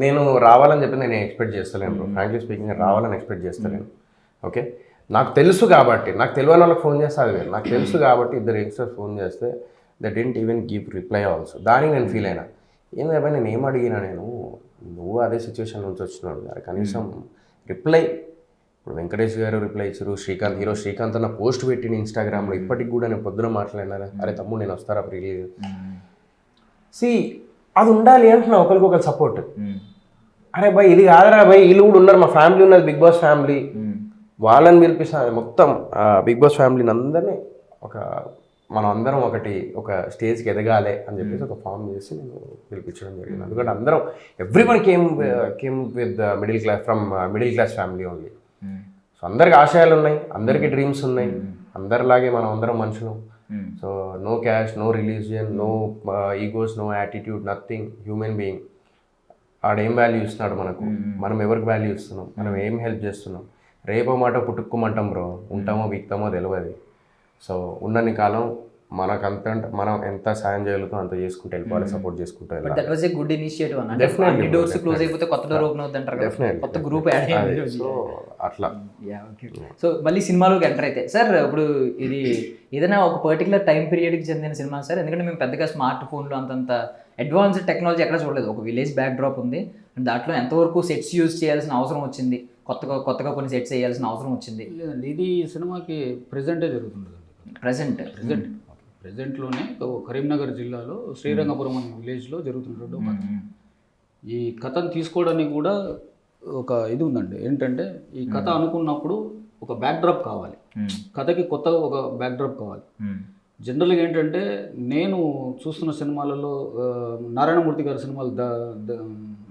నేను రావాలని చెప్పి నేను ఎక్స్పెక్ట్ చేస్తలేను బ్రో, ఫ్రాంక్లీ స్పీకింగ్ రావాలని ఎక్స్పెక్ట్ చేస్తలేను. ఓకే, నాకు తెలుసు కాబట్టి, నాకు తెలియని వాళ్ళకి ఫోన్ చేస్తే అది వేరు, నాకు తెలుసు కాబట్టి ఇద్దరు యంగ్స్టర్స్ ఫోన్ చేస్తే they didn't even give reply also. దానికి నేను ఫీల్ అయినా, ఏంటంటే నేను ఏం అడిగినా, నువ్వు అదే సిచ్యువేషన్ నుంచి వచ్చినాడు కదా, కనీసం రిప్లై. ఇప్పుడు వెంకటేష్ గారు రిప్లై ఇచ్చారు, హీరో శ్రీకాంత్ అన్న పోస్ట్ పెట్టిన ఇన్స్టాగ్రామ్లో, ఇప్పటికి కూడా నేను పొద్దున మాట్లాడినా, అరే తమ్ముడు నేను వస్తారా రిలీజ్. అది ఉండాలి అంటున్నా, ఒకరికొకరు సపోర్ట్. అరే భయ్ ఇది కాదురా భయ్, వీళ్ళు కూడా ఉన్నారు, మా ఫ్యామిలీ ఉన్నది బిగ్ బాస్ ఫ్యామిలీ, వాళ్ళని పిలిపిస్తాను మొత్తం బిగ్ బాస్ ఫ్యామిలీని అందరినీ మనం అందరం ఒక స్టేజ్కి ఎదగాలి అని చెప్పేసి ఒక ఫామ్ చేసి నేను పిలిపించడం జరిగింది. ఎందుకంటే అందరం everyone came with middle class family only. So అందరికి ఆశయాలు ఉన్నాయి, అందరికీ డ్రీమ్స్ ఉన్నాయి, అందరిలాగే మనం అందరం మనుషులు. So no cash, no religion, no egos, no attitude, nothing, human being. ఆడేం వాల్యూ ఇస్తున్నాడు మనకు, మనం ఎవరికి వాల్యూ ఇస్తున్నాం, మనం ఏం హెల్ప్ చేస్తున్నాం. రేపో మాట పుట్టుకోమంటాం బ్రో, ఉంటామో వీక్తామో తెలియదు. సో ఉన్నన్ని కాలం మనకంత మనం ఎంత సాయం చేయగలుగుతాం అంత చేసుకుంటూ వెళ్ళిపోవాలి, సపోర్ట్ చేసుకుంటూ వెళ్ళాలి. That was a good initiative అన్న. డెఫినెట్లీ డోర్స్ క్లోజ్ అయిపోతే కొత్త డోర్ ఓపెన్ అవుతుంది అంటారు కదా, కొత్త గ్రూప్ యాడ్ అయ్యింది. సో అట్లా. సో మళ్ళీ సినిమాలోకి ఎంటర్ అయితే సార్, ఇప్పుడు ఇది ఏదైనా ఒక పర్టికులర్ టైం పీరియడ్కి చెందిన సినిమా సార్? ఎందుకంటే మేము పెద్దగా స్మార్ట్ ఫోన్లు అంతంత అడ్వాన్స్డ్ టెక్నాలజీ ఎక్కడ చూడలేదు. ఒక విలేజ్ బ్యాక్ డ్రాప్ ఉంది, అండ్ దాంట్లో ఎంతవరకు సెట్స్ యూజ్ చేయాల్సిన అవసరం వచ్చింది, కొత్తగా కొన్ని సెట్స్ వేయాల్సిన అవసరం వచ్చింది. లేదండి, ఇది సినిమాకి ప్రెజెంటే జరుగుతుంది. ప్రెజెంట్లోనే కరీంనగర్ జిల్లాలో శ్రీరంగపురం అనే విలేజ్లో జరుగుతున్నటువంటి ఒక కథ. ఈ కథను తీసుకోవడానికి కూడా ఒక ఇది ఉందండి, ఏంటంటే ఈ కథ అనుకున్నప్పుడు ఒక బ్యాక్డ్రాప్ కావాలి, కథకి కొత్తగా ఒక బ్యాక్డ్రాప్ కావాలి. జనరల్గా ఏంటంటే నేను చూస్తున్న సినిమాలలో నారాయణమూర్తి గారి సినిమాలు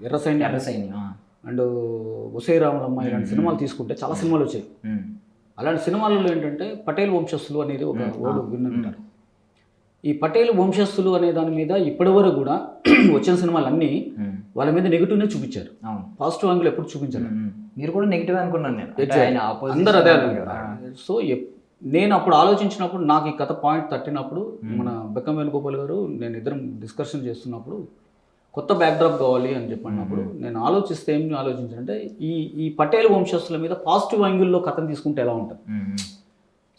ఎర్ర సైన్యం అండ్ ఉసై రాములమ్మ ఇలాంటి సినిమాలు తీసుకుంటే చాలా సినిమాలు వచ్చాయి. అలాంటి సినిమాలలో ఏంటంటే పటేల్ వంశస్థులు అనేది ఒక వర్డ్ విన్నారు. ఈ పటేల్ వంశస్థులు అనే దాని మీద ఇప్పటివరకు కూడా వచ్చిన సినిమాలు అన్నీ వాళ్ళ మీద నెగిటివ్నే చూపించారు, పాజిటివ్ యాంగిల్ ఎప్పుడు చూపించారు. మీరు కూడా నెగిటివ్ అనుకున్నాను నేను, అందరూ అదే అనుకున్నారు. సో నేను అప్పుడు ఆలోచించినప్పుడు, నాకు ఈ కథ పాయింట్ తట్టినప్పుడు, మన బెక్కం వేణుగోపాల్ గారు నేను ఇద్దరం డిస్కషన్ చేస్తున్నప్పుడు కొత్త బ్యాక్డ్రాప్ కావాలి అని చెప్పినప్పుడు నేను ఆలోచిస్తే ఏం ఆలోచించానంటే ఈ పటేల్ వంశస్థుల మీద పాజిటివ్ యాంగిల్లో కథను తీసుకుంటే ఎలా ఉంటుంది.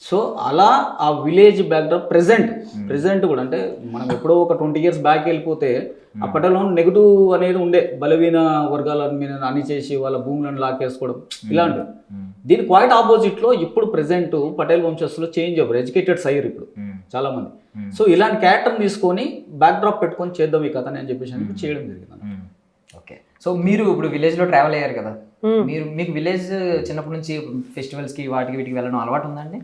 సో అలా ఆ విలేజ్ బ్యాక్డ్రాప్ ప్రెజెంట్ కూడా, అంటే మనం ఎప్పుడో ఒక 20 years బ్యాక్ వెళ్ళిపోతే అప్పట్లో నెగిటివ్ అనేది ఉండే, బలహీన వర్గాల మీద అణిచేసి వాళ్ళ భూములను లాకేసుకోవడం ఇలాంటివి. దీని క్వైట్ ఆపోజిట్లో ఇప్పుడు ప్రెజెంట్ పటేల్ వంశస్థులు చేంజ్ అవ్వరు, ఎడ్యుకేటెడ్స్ అయ్యారు ఇప్పుడు చాలా మంది. సో ఇలాంటి క్యారెక్టర్ని తీసుకొని బ్యాక్డ్రాప్ పెట్టుకొని చేద్దాం ఈ కథని అని చెప్పేసి చేయడం జరిగింది. ఓకే, సో మీరు ఇప్పుడు విలేజ్లో ట్రావెల్ అయ్యారు కదా, మీకు విలేజ్ చిన్నప్పటి నుంచి ఫెస్టివల్స్ కి వాటికి వీటికి వెళ్ళడం అలవాటు ఉందండి?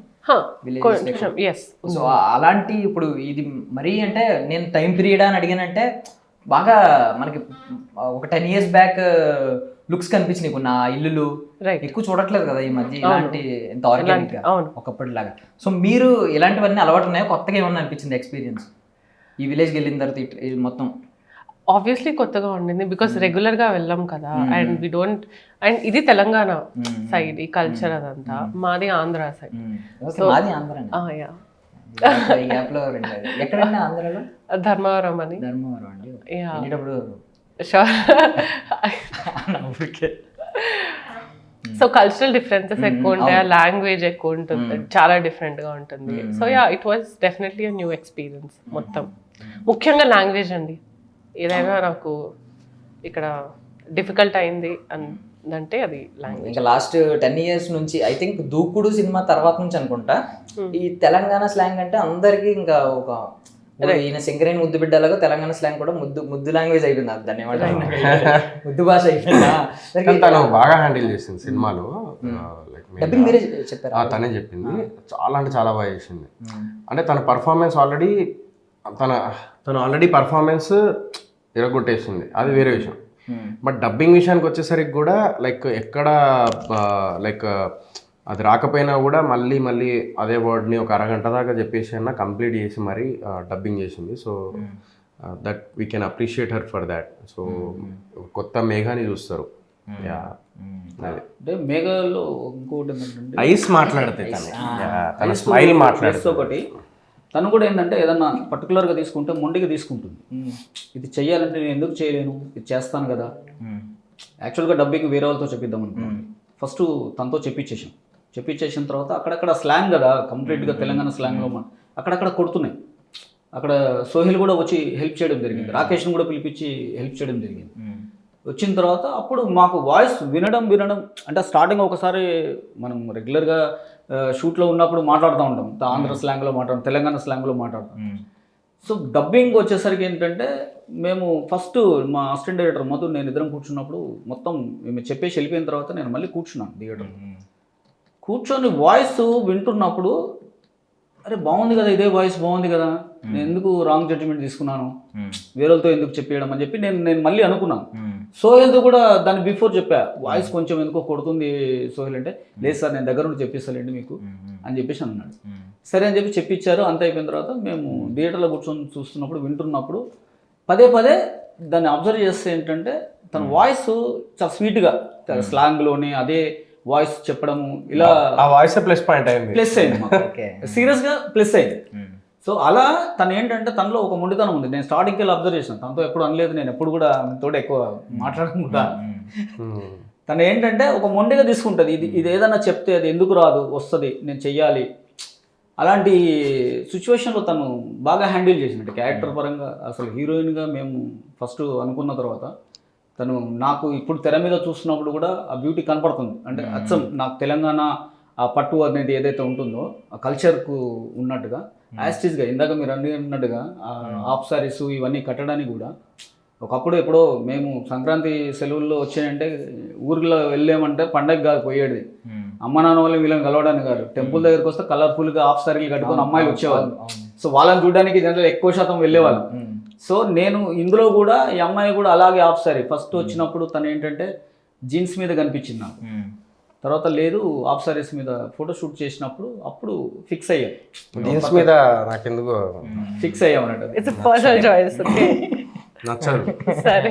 కొంచెం ఎస్. సో అలాంటి ఇప్పుడు ఇది మరీ అంటే నేను టైం పీరియడ్ అని అడిగానంటే బాగా మనకి ఒక 10 years బ్యాక్ లుక్స్ కనిపించినాయి కొన్ని ఆ ఇల్లులు. Right. ఎక్కువ చూడట్లేదు కదా ఈ మధ్య ఇలాంటి ఎంత ఆర్గానిక్ గా అవును. ఒకప్పటిలాగా. సో మీరు ఇలాంటివన్నీ అలవాటు ఉన్నాయో కొత్తగా ఏమన్నా అనిపించింది ఎక్స్పీరియన్స్ ఈ విలేజ్కి వెళ్ళిన తర్వాత ఇది మొత్తం? ఆబ్వియస్లీ కొత్తగా ఉండింది బికాస్ రెగ్యులర్ గా వెళ్ళాం కదా. అండ్ వి డోంట్, అండ్ ఇది తెలంగాణ సైడ్ ఈ కల్చర్ అదంతా, మాది ఆంధ్ర సైడ్. మాది ఆంధ్ర. ఈ గ్యాప్ లో ఎక్కడన్నా ఆంధ్రలో ధర్మవరం అని. ధర్మవరం అండి. Yeah. వెళ్ళేటప్పుడు సో కల్చరల్ డిఫరెన్సెస్ ఎక్కువ ఉంటాయి, లాంగ్వేజ్ ఎక్కువ ఉంటుంది, చాలా డిఫరెంట్ గా ఉంటుంది. So yeah, it was definitely new experience మొత్తం. ముఖ్యంగా లాంగ్వేజ్ అండి. ఏదైనా నాకు ఇక్కడ డిఫికల్ట్ అయింది అంటే అది లాంగ్వేజ్. ఇంకా లాస్ట్ 10 years నుంచి ఐ థింక్ దూకుడు సినిమా తర్వాత నుంచి అనుకుంటా ఈ తెలంగాణ స్లాంగ్ అంటే అందరికి ఇంకా ఒక ఈయన సింగరేణి ముద్దు బిడ్డలాగా తెలంగాణ స్లాంగ్ కూడా ముద్దు లాంగ్వేజ్ అయిపోయింది. అది ధన్యవాదాలు. ముద్దు భాష అయిపోయిందా? తను బాగా హ్యాండిల్ చేసింది సినిమాలో. డబ్బింగ్ మీరే చెప్పారు? తనే చెప్పింది. చాలా అంటే చాలా బాగా చేసింది. అంటే తన పర్ఫార్మెన్స్ ఆల్రెడీ తను ఆల్రెడీ పర్ఫార్మెన్స్ ఇరగొట్టేసింది, అది వేరే విషయం. బట్ డబ్బింగ్ విషయానికి వచ్చేసరికి కూడా లైక్ ఎక్కడ లైక్ అది రాకపోయినా కూడా మళ్ళీ మళ్ళీ అదే వర్డ్ని ఒక అరగంట దాకా చెప్పేసి అన్న కంప్లీట్ చేసి మరీ డబ్బింగ్ చేసింది. So that we can appreciate her for that. So కొత్త మేఘాని చూస్తారు. అంటే మేఘాలో ఇంకోటి ఏంటంటే ఐస్ మాట్లాడితే తన స్మైల్ మాట్లాడితే ఒకటి. తను కూడా ఏంటంటే ఏదన్నా పర్టికులర్గా తీసుకుంటే మొండిగా తీసుకుంటుంది. ఇది చెయ్యాలంటే నేను ఎందుకు చేయలేను, ఇది చేస్తాను కదా. యాక్చువల్గా డబ్బింగ్ వేరే వాళ్ళతో చెప్పిద్దాం అనుకోండి. ఫస్ట్ తనతో చెప్పించేసిన తర్వాత అక్కడక్కడ స్లాంగ్ కదా, కంప్లీట్గా తెలంగాణ స్లాంగ్లో అక్కడక్కడ కొడుతున్నాయి. అక్కడ సోహిల్ కూడా వచ్చి హెల్ప్ చేయడం జరిగింది, రాకేష్ని కూడా పిలిపించి హెల్ప్ చేయడం జరిగింది. వచ్చిన తర్వాత అప్పుడు మాకు వాయిస్ వినడం అంటే స్టార్టింగ్ ఒకసారి మనం రెగ్యులర్గా షూట్లో ఉన్నప్పుడు మాట్లాడుతూ ఉంటాం, ఆంధ్ర స్లాంగ్లో మాట్లాడతాం, తెలంగాణ స్లాంగ్లో మాట్లాడతాం. సో డబ్బింగ్ వచ్చేసరికి ఏంటంటే మేము ఫస్ట్ మా అసిస్టెంట్ డైరెక్టర్ మధు నేను ఇద్దరం కూర్చున్నప్పుడు మొత్తం మేము చెప్పేసి వెళ్ళిపోయిన తర్వాత నేను మళ్ళీ కూర్చున్నాను థియేటర్లో. కూర్చొని వాయిస్ వింటున్నప్పుడు అరే బాగుంది కదా, ఇదే వాయిస్ బాగుంది కదా, నేను ఎందుకు రాంగ్ జడ్జిమెంట్ తీసుకున్నాను, వేరేతో ఎందుకు చెప్పేయడం అని చెప్పి నేను మళ్ళీ అనుకున్నాను. సోహెల్తో కూడా దాన్ని బిఫోర్ చెప్పా, వాయిస్ కొంచెం ఎందుకో కొడుతుంది సోహెల్ అంటే, లేదు సార్ నేను దగ్గర నుండి చెప్పిస్తానండి మీకు అని చెప్పేసి అన్నాడు. సరే అని చెప్పి చెప్పించారు. అంత అయిపోయిన తర్వాత మేము థియేటర్లో కూర్చొని చూస్తున్నప్పుడు వింటున్నప్పుడు పదే దాన్ని అబ్జర్వ్ చేస్తే ఏంటంటే తన వాయిస్ చాలా స్వీట్గా స్లాంగ్లోని అదే వాయిస్ చెప్పడము, ఇలా ఆ వాయిస్ ప్లస్ పాయింట్ అయింది, ప్లస్ అయింది మాకు సీరియస్గా ప్లస్ అయింది. సో అలా తను ఏంటంటే తనలో ఒక మొండితనం ఉంది. నేను స్టార్టింగ్కి వెళ్ళి అబ్జర్వ్ చేసాను, తనతో ఎప్పుడు అనలేదు, నేను ఎప్పుడు కూడా తోడు ఎక్కువ మాట్లాడకుండా. తను ఏంటంటే ఒక మొండిగా తీసుకుంటుంది, ఇది ఏదైనా చెప్తే అది ఎందుకు రాదు, వస్తుంది, నేను చెయ్యాలి. అలాంటి సిచ్యువేషన్లో తను బాగా హ్యాండిల్ చేసినట్టు క్యారెక్టర్ పరంగా. అసలు హీరోయిన్గా మేము ఫస్ట్ అనుకున్న తర్వాత తను నాకు ఇప్పుడు తెర మీద చూస్తున్నప్పుడు కూడా ఆ బ్యూటీ కనపడుతుంది. అంటే అచ్చం నాకు తెలంగాణ ఆ పట్టు అనేది ఏదైతే ఉంటుందో ఆ కల్చర్కు ఉన్నట్టుగా యాస్టీస్గా ఇందాక మీరు అన్నట్టుగా హాఫ్ సారీస్ ఇవన్నీ కట్టడానికి కూడా ఒకప్పుడు ఎప్పుడో మేము సంక్రాంతి సెలవుల్లో వచ్చాయంటే ఊరిలో వెళ్ళామంటే పండగ కాదు పోయేది, అమ్మ నాన్న వాళ్ళు వీళ్ళని కలవడానికి కాదు, టెంపుల్ దగ్గరికి వస్తే కలర్ఫుల్గా హాఫ్ సారీలు కట్టుకొని అమ్మాయిలు వచ్చేవాళ్ళు. సో వాళ్ళని చూడడానికి జనరల్ ఎక్కువ శాతం వెళ్ళేవాళ్ళు. సో నేను ఇందులో కూడా ఈ అమ్మాయి కూడా అలాగే హాఫ్ సారీ ఫస్ట్ వచ్చినప్పుడు తను ఏంటంటే జీన్స్ మీద కనిపించింది నాకు. తర్వాత లేదు హాఫ్ సారీస్ మీద ఫోటోషూట్ చేసినప్పుడు అప్పుడు ఫిక్స్ అయ్యాం, జీన్స్ మీద నాకెందుకు ఫిక్స్ అయ్యాం అన్నట్టు. It's personal choice. నచ్చదు. సరే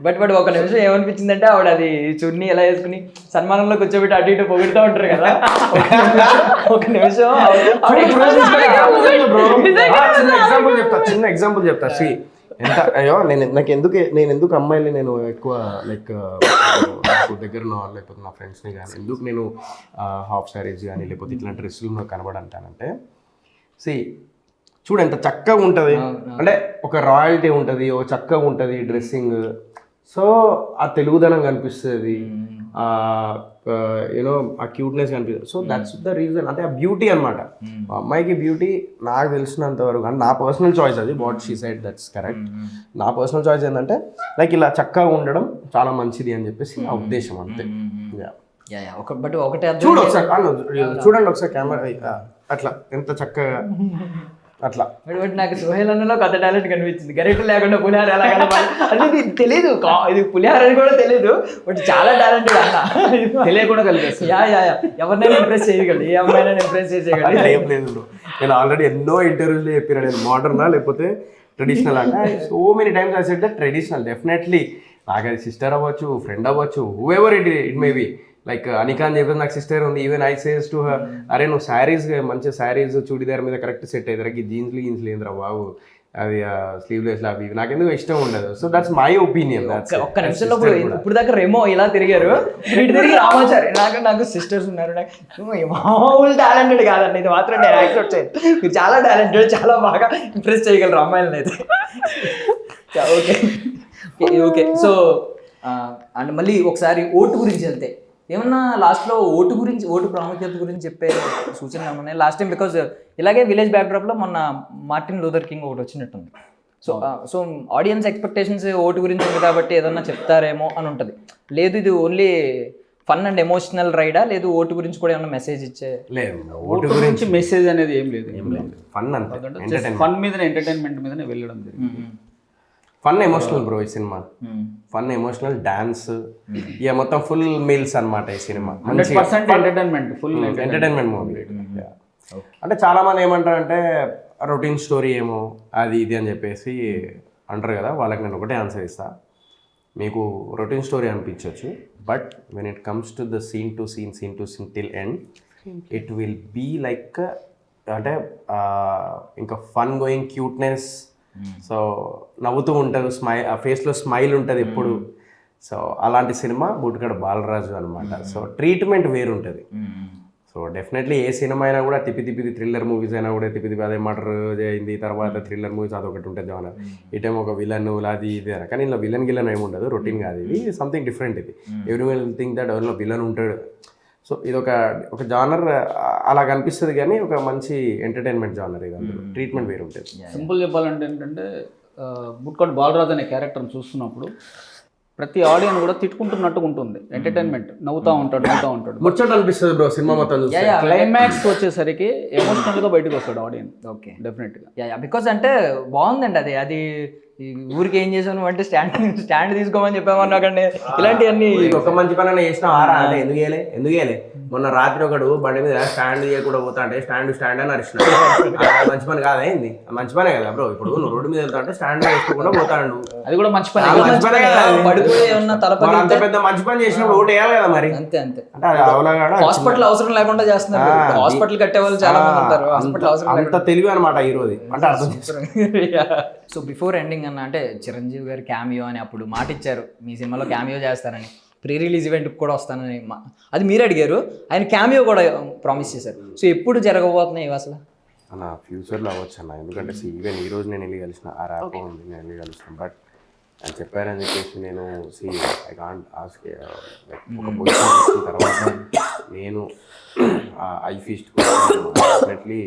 బట్ ఒక నిమిషం ఏమనిపించిందంటే ఆవిడ అది చున్నీ ఎలా వేసుకుని సన్మానంలో కూర్చోబెట్టి అటు ఇటు పొగుడుతూ ఉంటారు కదా, ఒక నిమిషం చిన్న ఎగ్జాంపుల్ చెప్తా. సి ఎంత అయ్యో నేను ఎందుకు అమ్మాయిని నేను ఎక్కువ లైక్ నాకు దగ్గర ఉన్న వాళ్ళు లేకపోతే నా ఫ్రెండ్స్ని కానీ ఎందుకు నేను హాఫ్ శారీస్ కానీ లేకపోతే ఇట్లాంటి డ్రెస్సులు నాకు కనబడంటానంటే, సి చూడు ఎంత చక్కగా ఉంటుంది, అంటే ఒక రాయల్టీ ఉంటుంది, ఒక చక్కగా ఉంటుంది డ్రెస్సింగ్. సో ఆ తెలుగుదనం కనిపిస్తుంది, యూనో ఆ క్యూట్నెస్ కనిపిస్తుంది. సో దట్స్ ద రీజన్, అంటే ఆ బ్యూటీ అనమాట. అమ్మాయికి బ్యూటీ నాకు తెలిసినంత వరకు, అంటే నా పర్సనల్ చాయిస్ అది, what she side that's correct. నా పర్సనల్ చాయిస్ ఏంటంటే లైక్ ఇలా చక్కగా ఉండడం చాలా మంచిది అని చెప్పేసి నా ఉద్దేశం అంతే. బట్ ఒకటే చూడు ఒకసారి చూడండి ఒకసారి కెమెరా అట్లా ఎంత చక్కగా అట్లా. బట్ నాకు సోహెల్ అన్నలో కొత్త టాలెంట్ కనిపించింది. గరిట లేకుండా పులిహార ఎలా కలపాలి అనేది తెలియదు, ఇది పులిహార అని కూడా తెలియదు, బట్ చాలా టాలెంటెడ్ అన్న, తెలియకుండా కలిపేస్తుంది. ఎవరినైనా ఇంప్రెస్ చేయగలడు, ఏ అమ్మాయినా ఇంప్రెస్ చేయగలడు. ఏం లేదు bro. నేను ఆల్రెడీ ఎన్నో ఇంటర్వ్యూస్లో చెప్పిన, నేను మోడర్నా లేకపోతే ట్రెడిషనల్ అంటే so many times I said that traditional. Definitely నాకు అది సిస్టర్ అవ్వచ్చు, ఫ్రెండ్ అవ్వచ్చు, whoever it may be. Like Anika అని చెప్పేసి నాకు సిస్టర్ ఉంది. Even I says to her, అరే నువ్వు శారీస్ మంచి శారీస్ చూడిదార్ మీద కరెక్ట్ సెట్ అవుతారా, జీన్స్లు ఏంద్రా బాబు, అది స్లీవ్లెస్ అవి నాకెందుకు ఇష్టం ఉండదు. So that's my opinion. ఒక్క నిమిషంలో ఇప్పుడు దాకా రెమో ఇలా తిరిగారు, ఇటు తిరిగి రామాచారి. నాకు సిస్టర్స్ ఉన్నారు, నాకు మామూలు టాలెంటెడ్ కాదండి, ఇది మాత్రం నేను యాక్సెప్ట్ చేయను. మీరు చాలా టాలెంటెడ్, చాలా బాగా ఇంప్రెస్ చేయగలరు అమ్మాయిలను అయితే. Okay okay. సో అండ్ మళ్ళీ ఒకసారి ఓటు గురించి వెళ్తే ఏమన్నా లాస్ట్లో ఓటు ప్రాముఖ్యత గురించి చెప్పే సూచనలు ఏమన్నాయి లాస్ట్ టైం? బికాజ్ ఇలాగే విలేజ్ బ్యాక్డ్రాప్లో మొన్న మార్టిన్ లూథర్ కింగ్ ఒకటి వచ్చినట్టుంది. సో ఆడియన్స్ ఎక్స్పెక్టేషన్స్ ఓటు గురించి ఉంది కాబట్టి ఏదన్నా చెప్తారేమో అని ఉంటుంది. లేదు ఇది ఓన్లీ ఫన్ అండ్ ఎమోషనల్ రైడా, లేదు ఓటు గురించి కూడా ఏమన్నా మెసేజ్ ఇచ్చే? లేదు, ఓటు గురించి మెసేజ్ అనేది ఏం లేదు. ఫన్ అంతే, ఫన్ మీద ఎంటర్టైన్మెంట్ మీదనే వెళ్ళడం జరిగింది. ఫన్ ఎమోషనల్ బ్రో ఈ సినిమా. ఫన్ ఎమోషనల్ డాన్స్, ఇక మొత్తం ఫుల్ మీల్స్ అనమాట ఈ cinema. 100% entertainment, full entertainment movie. అంటే చాలా మంది ఏమంటారంటే రొటీన్ స్టోరీ ఏమో అది ఇది అని చెప్పేసి అంటారు కదా, వాళ్ళకి నేను ఒకటే ఆన్సర్ ఇస్తా. మీకు రొటీన్ స్టోరీ అనిపించవచ్చు, but when it comes to the scene to scene till end, it will be like, అంటే ఇంకా ఫన్ గోయింగ్ క్యూట్నెస్. సో నవ్వుతూ ఉంటారు, ఆ ఫేస్లో స్మైల్ ఉంటుంది ఎప్పుడు. సో అలాంటి సినిమా బూట్కడ బాలరాజు అనమాట. సో ట్రీట్మెంట్ వేరుంటుంది. సో డెఫినెట్లీ ఏ సినిమా అయినా కూడా తిప్పి థ్రిల్లర్ మూవీస్ అయినా కూడా తిప్పి అదే మర్డర్ అయింది, తర్వాత థ్రిల్లర్ మూవీస్ అదొకటి ఉంటుంది జానర్. ఇటేమో ఒక విలన్ అది ఇది అని, కానీ ఇలా విలన్ ఏమి ఉండదు, రొటీన్ కాదు, ఇది సంథింగ్ డిఫరెంట్. ఇది ఎవ్రీ వన్ థింక్ దట్ ఎవరిలో విలన్ ఉంటాడు. సో ఇది ఒక జానర్ అలా కనిపిస్తుంది, కానీ ఒక మంచి ఎంటర్టైన్మెంట్ జానర్. ఇది అందులో ట్రీట్మెంట్ వేరు ఉంటుంది. సింపుల్ చెప్పాలంటే ఏంటంటే బుట్కట్ బాలరాజ్ అనే క్యారెక్టర్ని చూస్తున్నప్పుడు ప్రతి ఆడియన్స్ కూడా తిట్టుకుంటున్నట్టుగా ఉంటుంది. ఎంటర్టైన్మెంట్, నవ్వుతూ ఉంటాడు, ముచ్చట అనిపిస్తుంది బ్రో సినిమా మొత్తం. క్లైమాక్స్ వచ్చేసరికి ఎమోషనల్గా బయటకు వస్తాడు ఆడియన్స్. ఓకే, డెఫినెట్గా. బికాజ్ అంటే బాగుందండి అది ఈ ఊరికి ఏం చేసాను అంటే స్టాండ్ తీసుకోమని చెప్పామన్నా కండి, ఇలాంటివన్నీ ఒక మంచి పని అన్న చేసినా ఆరా అంటే ఎందుకు చేయలే. మొన్న రాత్రి ఒకడు బండి మీద స్టాండ్ చేయకుండా పోతా అంటే స్టాండ్ అని అరిచిన. మంచి పని కాదా ఏంది? మంచి పనే కదా బ్రో. ఇప్పుడు నువ్వు రోడ్డు మీద వెళ్తా అంటే స్టాండ్ వేసుకోకుండా పోతాడు, అది కూడా మంచి పని. పడిపోయి ఏమన్నా తలపడి అంత పెద్ద మంచి పని చేసినప్పుడు ఓటు వేయాలి కదా మరి. అంతే అంటే అది అవలాగా హాస్పిటల్ అవసరం లేకుండా చేస్తున్నారు. హాస్పిటల్ కట్టే వాళ్ళు చాలా మంది ఉంటారు, హాస్పిటల్ అవసరం అంత తెలివి అనమాట ఈరోజు అంటే అర్థం చేస్తారు. సో బిఫోర్ ఎండింగ్ అన్న, అంటే చిరంజీవి గారు క్యామియో అని అప్పుడు మాట ఇచ్చారు, మీ సినిమాలో క్యామియో చేస్తారని, ప్రీ రిలీజ్ ఈవెంట్కి కూడా వస్తానని. అది మీరు అడిగారు, ఆయన క్యామియో కూడా ప్రామిస్ చేశారు. సో ఎప్పుడు జరగబోతున్నాయి ఇవి అసలు? అన్న ఫ్యూచర్లో అవ్వచ్చు అన్న, ఎందుకంటే ఈవెన్ ఈ రోజు నేను వెళ్ళి కలిసిన ఆ ర్యాప్ ఉంది, నేను వెళ్ళి కలిసిన. బట్ ఆయన చెప్పారని చెప్పేసి నేను ఐ కాంట్ ఆస్క్. ఒక పొజిషన్ వచ్చిన తర్వాత నేను I feast definitely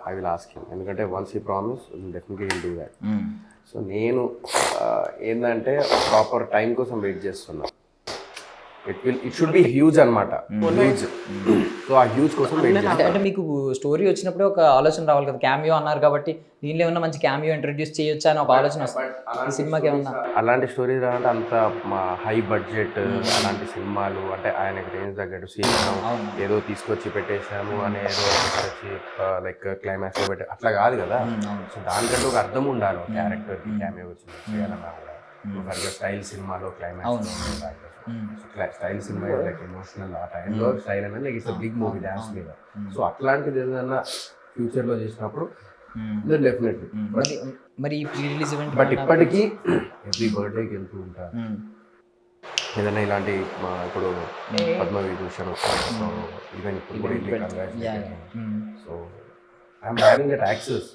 I will ask him, ఎందుకంటే వన్స్ ఈ promise definitely will do that. So నేను ఏంటంటే ప్రాపర్ టైం కోసం వెయిట్ చేస్తున్నా. ఇట్ షుడ్ బి హ్యూజ్ అనమాట, హ్యూజ్. సో ఆ హ్యూజ్ కోసం వెయిట్ చేస్తాను. అంటే మీకు స్టోరీ వచ్చినప్పుడే ఒక ఆలోచన రావాలి కదా, క్యామియో అన్నారు కాబట్టి దీనిలో ఏమన్నా మంచి క్యామియో ఇంట్రడ్యూస్ చేయొచ్చా అని ఒక ఆలోచన వస్తుంది. ఈ సినిమాకి ఏమన్నా అలాంటి స్టోరీస్ రావాలంటే అంత హై బడ్జెట్ అలాంటి సినిమాలు, అంటే ఆయనకి రేంజ్ తగ్గట్టు సీన్ ఏదో తీసుకొచ్చి పెట్టేసాము అని, ఏదో తీసుకొచ్చి లైక్ క్లైమాక్స్ లో పెట్టే అట్లా కాదు కదా. సో దానికంటే ఒక అర్థం ఉండాలి క్యారెక్టర్ క్యామియో వచ్చింది చేయాలన్నా కూడా. స్టైల్ సినిమాలో క్లైమాక్స్, స్టైల్ సినిమా లైక్ ఎమోషనల్, ఆ టైంలో స్టైల్ అనేది like it's big movie dance మీద. సో అట్లాంటిది ఏదైనా ఫ్యూచర్లో చేసినప్పుడు డెఫినెట్లీ. మరి ప్రీ రిలీజ్ ఈవెంట్ బట్ ఇప్పటికీ ఎవ్రీ బర్త్డేకి వెళ్తూ ఉంటారు, ఏదైనా ఇలాంటి ఇప్పుడు పద్మవిభూషణ్ సో ఈవెన్ ఇప్పుడు కూడా వెళ్ళి. So I'm having that access.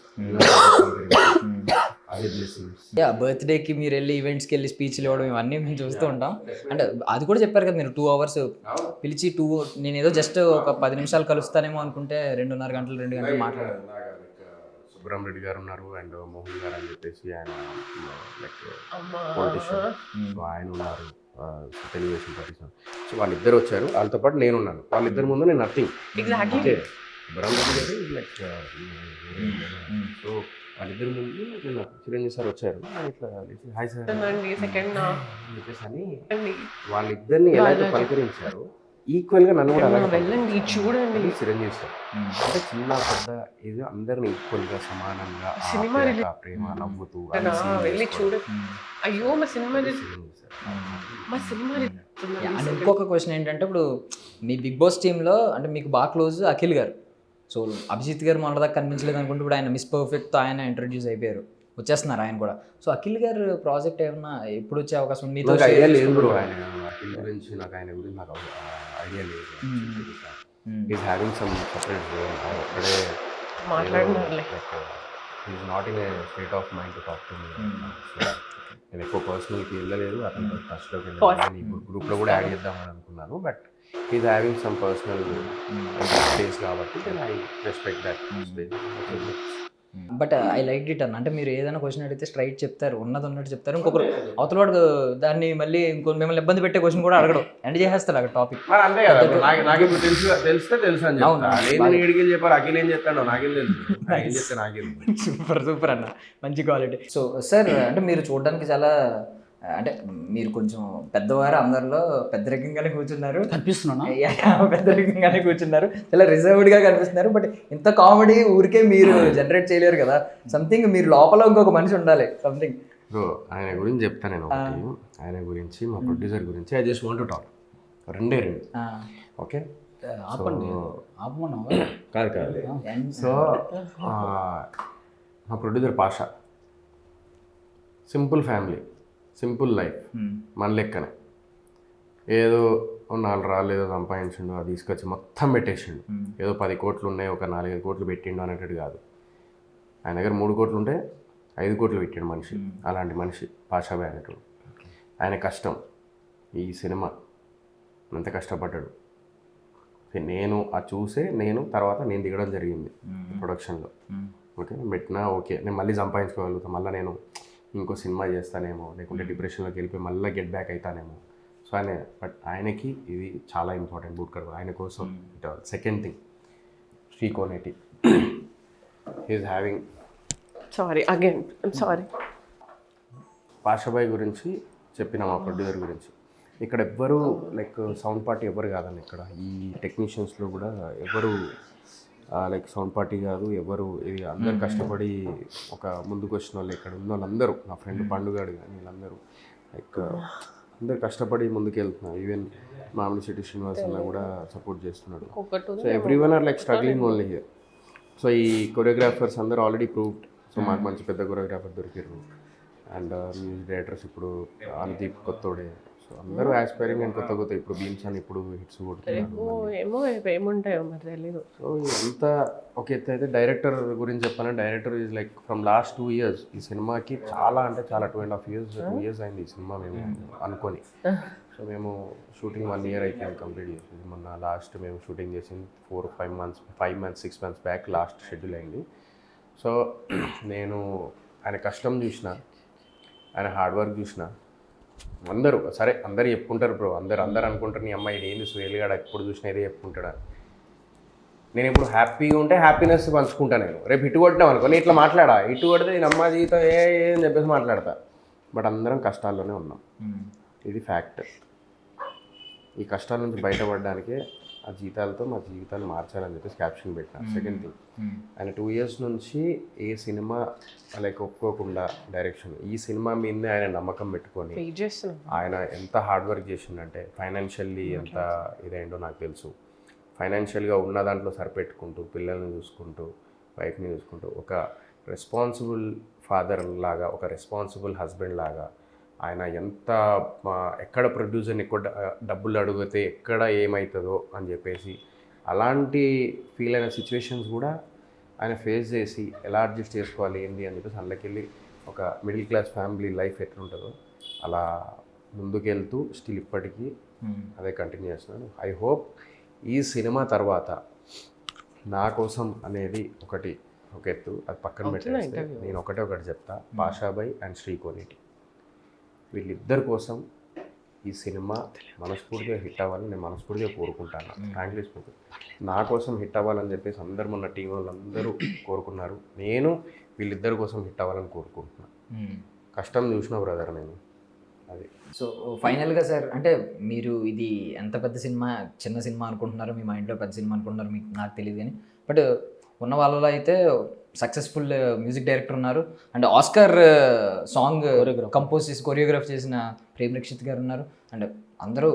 అదే బ్లెస్సింగ్స్. యా బర్త్డేకి మీరు వెళ్ళి ఈవెంట్స్కి వెళ్ళి స్పీచ్లు ఇవ్వడం ఇవన్నీ మేము చూస్తూ ఉంటాం. అంటే అది కూడా చెప్పారు కదా మీరు 2 hours పిలిచి నేను ఏదో జస్ట్ ఒక 10 నిమిషాలు కలుస్తానేమో అనుకుంటే 2.5 గంటలు 2 గంటలు మాట్లాడారు. సుబ్రహ్మ రెడ్డి గారు ఉన్నారు అండ్ మోహన్ గారు అని చెప్పేసి ఆయన లైక్ పొలిటీషియన్, సో ఆయన ఉన్నారు, తెలుగుదేశం పార్టీ. సో వాళ్ళిద్దరు వచ్చారు, వాళ్ళతో పాటు నేనున్నాను. వాళ్ళిద్దరి ముందు నేను నథింగ్. ఓకే, సుబ్రహ్మ రెడ్డి గారు లైక్ సో వాళ్ళిద్దరి ముందు నేను చిరంజీవి సార్ వచ్చారు, ఇట్లా హాయ్ సార్ సెకండ్ చెప్పేసి అని వాళ్ళిద్దరిని ఎలా అయితే పలకరించారు ఈక్వల్గా నన్ను కూడా అలాగే వెళ్ళండి చూడండి. చిరంజీవి సార్ అంటే చిన్న పెద్ద ఇది అందరిని ఈక్వల్గా సమానంగా సినిమా ప్రేమ నవ్వుతూ వెళ్ళి చూడండి. అయ్యో మా సినిమా అండ్ ఇంకొక క్వశ్చన్ ఏంటంటే ఇప్పుడు మీ బిగ్ బాస్ టీంలో అంటే మీకు బాగా క్లోజ్ అఖిల్ గారు. సో అభిజిత్ గారు మొన్నదాకా కనిపించలేదు అనుకుంటే ఇప్పుడు ఆయన మిస్ పర్ఫెక్ట్తో ఆయన ఇంట్రడ్యూస్ అయిపోయారు, వచ్చేస్తున్నారు ఆయన కూడా. సో అఖిల్ గారు ప్రాజెక్ట్ ఏమన్నా ఎప్పుడు వచ్చే అవకాశం మీతో? ఐడియా లేదు బ్రో, ఆయన అఖిల్ గురించి ఆయన గురించి నాకు ఐడియా లేదు. Is having some separate zone, అక్కడే మాట్లాడినారు. Is not in a state of mind to talk to me. నేను ఎక్కువ పర్సనల్కి వెళ్ళలేదు, అతను ఫస్ట్లోకి వెళ్ళాను, ఇప్పుడు గ్రూప్లో కూడా యాడ్ చేద్దామని అనుకున్నాను. But is having some personal space కాబట్టి I respect that space. But I like it అన్న, అంటే మీరు ఏదైనా క్వశ్చన్ అడిగితే స్ట్రైట్ చెప్తారు, ఉన్నది ఉన్నట్టు చెప్తారు. ఇంకొకరు అవతల వాడు దాన్ని మళ్ళీ మిమ్మల్ని ఇబ్బంది పెట్టే క్వశ్చన్ కూడా అడగడం, ఎండ్ చేసేస్తారు అక్కడ టాపిక్. అంతే కదా, నాకు ఇప్పుడు తెలిస్తే తెలుసు అని నేను ఏడికి చెప్పారు, అఖిల్ ఏం చెప్తాను నాకేం తెలుసు, ఏం చెప్తే నాకేం. సూపర్ అన్న, మంచి క్వాలిటీ. సో సార్ అంటే మీరు చూడడానికి చాలా అంటే మీరు కొంచెం పెద్దవారు, అందరిలో పెద్దరికంగానే కూర్చున్నారు, కనిపిస్తున్నాను పెద్దరికంగానే కూర్చున్నారు, చాలా రిజర్వ్డ్గా కనిపిస్తున్నారు. బట్ ఇంత కామెడీ ఊరికే మీరు జనరేట్ చేయలేరు కదా, సంథింగ్ మీరు లోపల ఇంకొక మనిషి ఉండాలి సంథింగ్. సో ఆయన గురించి చెప్తాను నేను ఒకటి, ఆయన గురించి మా ప్రొడ్యూసర్ గురించి I just want to talk. రెండే ఓకే ఆపండి, ఆపమన్నా కాదు కాదు. సో మా producer Pasha, simple family, simple life, మన లెక్కనే. ఏదో 4 రాళ్ళు ఏదో సంపాదించిండు, అది తీసుకొచ్చి మొత్తం పెట్టేసిండు. ఏదో 10 కోట్లు ఉన్నాయి, ఒక 4-5 కోట్లు పెట్టిండు అనేటట్టు కాదు. ఆయన దగ్గర 3 కోట్లు ఉంటే 5 కోట్లు పెట్టాడు మనిషి. అలాంటి మనిషి పాషాబాయ్ అనేటోడు. ఆయన కష్టం, ఈ సినిమా ఎంత కష్టపడ్డాడు. నేను అది చూసే తర్వాత నేను దిగడం జరిగింది ప్రొడక్షన్లో. ఓకే పెట్టినా ఓకే, నేను మళ్ళీ సంపాదించుకోగలుగుతాను, మళ్ళీ నేను ఇంకో సినిమా చేస్తానేమో, లేకుంటే డిప్రెషన్లోకి వెళ్ళిపోయి మళ్ళీ గెట్ బ్యాక్ అవుతానేమో. సో బట్ ఆయనకి ఇది చాలా ఇంపార్టెంట్ బూట్ కట్ ఆయన కోసం. Second thing, శ్రీకోనేటి is having Pasha Bhai గురించి చెప్పిన మా ప్రొడ్యూసర్ గురించి. ఇక్కడ ఎవ్వరు లైక్ సౌండ్ పార్టీ ఎవరు కాదండి. ఇక్కడ ఈ టెక్నీషియన్స్లో కూడా ఎవరు లైక్ సౌండ్ పార్టీ కాదు ఎవరు, ఇది అందరు కష్టపడి ఒక ముందుకు వచ్చిన వాళ్ళు, ఇక్కడ ఉన్న వాళ్ళందరూ, నా ఫ్రెండ్ పండుగాడు కానీ వీళ్ళందరూ లైక్ అందరు కష్టపడి ముందుకు వెళ్తున్నారు. ఈవెన్ మామిడి చెట్టు శ్రీనివాస్ అన్న కూడా సపోర్ట్ చేస్తున్నాడు. So everyone are like struggling only here. So ఈ కొరియోగ్రాఫర్స్ అందరూ ఆల్రెడీ ప్రూవ్డ్. సో మాకు మంచి పెద్ద కొరియోగ్రాఫర్ దొరికారు అండ్ మ్యూజిక్ డైరెక్టర్స్ ఇప్పుడు అనుదీప్ కొత్తోడే. సో అందరూ ఆస్పైరింగ్ అండ్ కొత్త ఇప్పుడు బీమ్స్ అని ఇప్పుడు హిట్స్ కొడుతున్నారు. ఏముంటాయో మరి తెలీదు. సో ఇదంతా ఒక ఎత్తు అయితే డైరెక్టర్ గురించి చెప్పాలంటే director is like from last 2 years ఈ సినిమాకి చాలా అంటే చాలా 2.5 years అయింది ఈ సినిమా మేము అనుకొని. సో మేము షూటింగ్ 1 year అయిపోయింది కంప్లీట్ చేసింది. మొన్న లాస్ట్ మేము షూటింగ్ చేసింది 5 months 6 months back last schedule అయింది. సో నేను ఆయన కష్టం చూసిన, ఆయన హార్డ్ వర్క్ చూసిన. అందరూ సరే అందరు చెప్పుకుంటారు బ్రో, అందరు అనుకుంటారు నీ అమ్మాయి ఏంది సుహేల్గాడు ఎప్పుడు చూసినా ఇదే చెప్పుకుంటాడు. నేను ఇప్పుడు హ్యాపీగా ఉంటే హ్యాపీనెస్ పంచుకుంటా. నేను రేపు ఇటు కొట్టినాం అనుకో, నేను ఇట్లా మాట్లాడా, ఇటు కొడితే నేను అమ్మ జీవితం అని చెప్పేసి మాట్లాడతా. బట్ అందరం కష్టాల్లోనే ఉన్నాం, ఇది ఫ్యాక్ట్. ఈ కష్టాల నుంచి బయటపడడానికే ఆ జీతాలతో మా జీవితాన్ని మార్చాలని చెప్పేసి క్యాప్షన్ పెట్టిన. సెకండ్ థింగ్, ఆయన 2 years నుంచి ఏ సినిమా లైక్ ఒప్పుకోకుండా డైరెక్షన్, ఈ సినిమా మీదనే ఆయన నమ్మకం పెట్టుకొని ఆయన ఎంత హార్డ్ వర్క్ చేసిందంటే ఫైనాన్షియల్లీ ఎంత ఇదేంటో నాకు తెలుసు. ఫైనాన్షియల్గా ఉన్న దాంట్లో సరిపెట్టుకుంటూ, పిల్లల్ని చూసుకుంటూ, వైఫ్ని చూసుకుంటూ, ఒక రెస్పాన్సిబుల్ ఫాదర్ లాగా, ఒక రెస్పాన్సిబుల్ హస్బెండ్ లాగా ఆయన ఎంత ఎక్కడ ప్రొడ్యూసర్ని ఎక్కువ డబ్బులు అడిగితే ఎక్కడ ఏమవుతుందో అని చెప్పేసి అలాంటి ఫీల్ అయిన సిచ్యువేషన్స్ కూడా ఆయన ఫేస్ చేసి ఎలా అడ్జస్ట్ చేసుకోవాలి ఏంటి అని చెప్పేసి అందులోకి వెళ్ళి ఒక మిడిల్ క్లాస్ ఫ్యామిలీ లైఫ్ ఎట్లుంటుందో అలా ముందుకెళ్తూ స్టిల్ ఇప్పటికీ అదే కంటిన్యూ చేస్తున్నాను. ఐ హోప్ ఈ సినిమా తర్వాత నా కోసం అనేది ఒకటి ఒక ఎత్తు, అది పక్కన పెట్టేస్తే నేను ఒకటి చెప్తా. పాషాబాయ్ అండ్ శ్రీకోనేటి వీళ్ళిద్దరి కోసం ఈ సినిమా మనస్ఫూర్తిగా హిట్ అవ్వాలని నేను మనస్ఫూర్తిగా కోరుకుంటాను. ఫ్రాంక్లీ స్పీకింగ్ నా కోసం హిట్ అవ్వాలని చెప్పేసి అందరూ మన టీం వాళ్ళందరూ కోరుకున్నారు. నేను వీళ్ళిద్దరి కోసం హిట్ అవ్వాలని కోరుకుంటున్నాను. కష్టం చూసిన బ్రదర్ నేను అది. సో ఫైనల్గా సార్, అంటే మీరు ఇది ఎంత పెద్ద సినిమా, చిన్న సినిమా అనుకుంటున్నారో, మీ మైండ్లో పెద్ద సినిమా అనుకుంటున్నారో మీకు నాకు తెలియదు, కానీ బట్ ఉన్న వాళ్ళలో అయితే సక్సెస్ఫుల్ మ్యూజిక్ డైరెక్టర్ ఉన్నారు, అండ్ ఆస్కర్ సాంగ్ కంపోజ్ చేసి కొరియోగ్రాఫ్ చేసిన ప్రేమ్ రక్షిత్ గారు ఉన్నారు, అండ్ అందరూ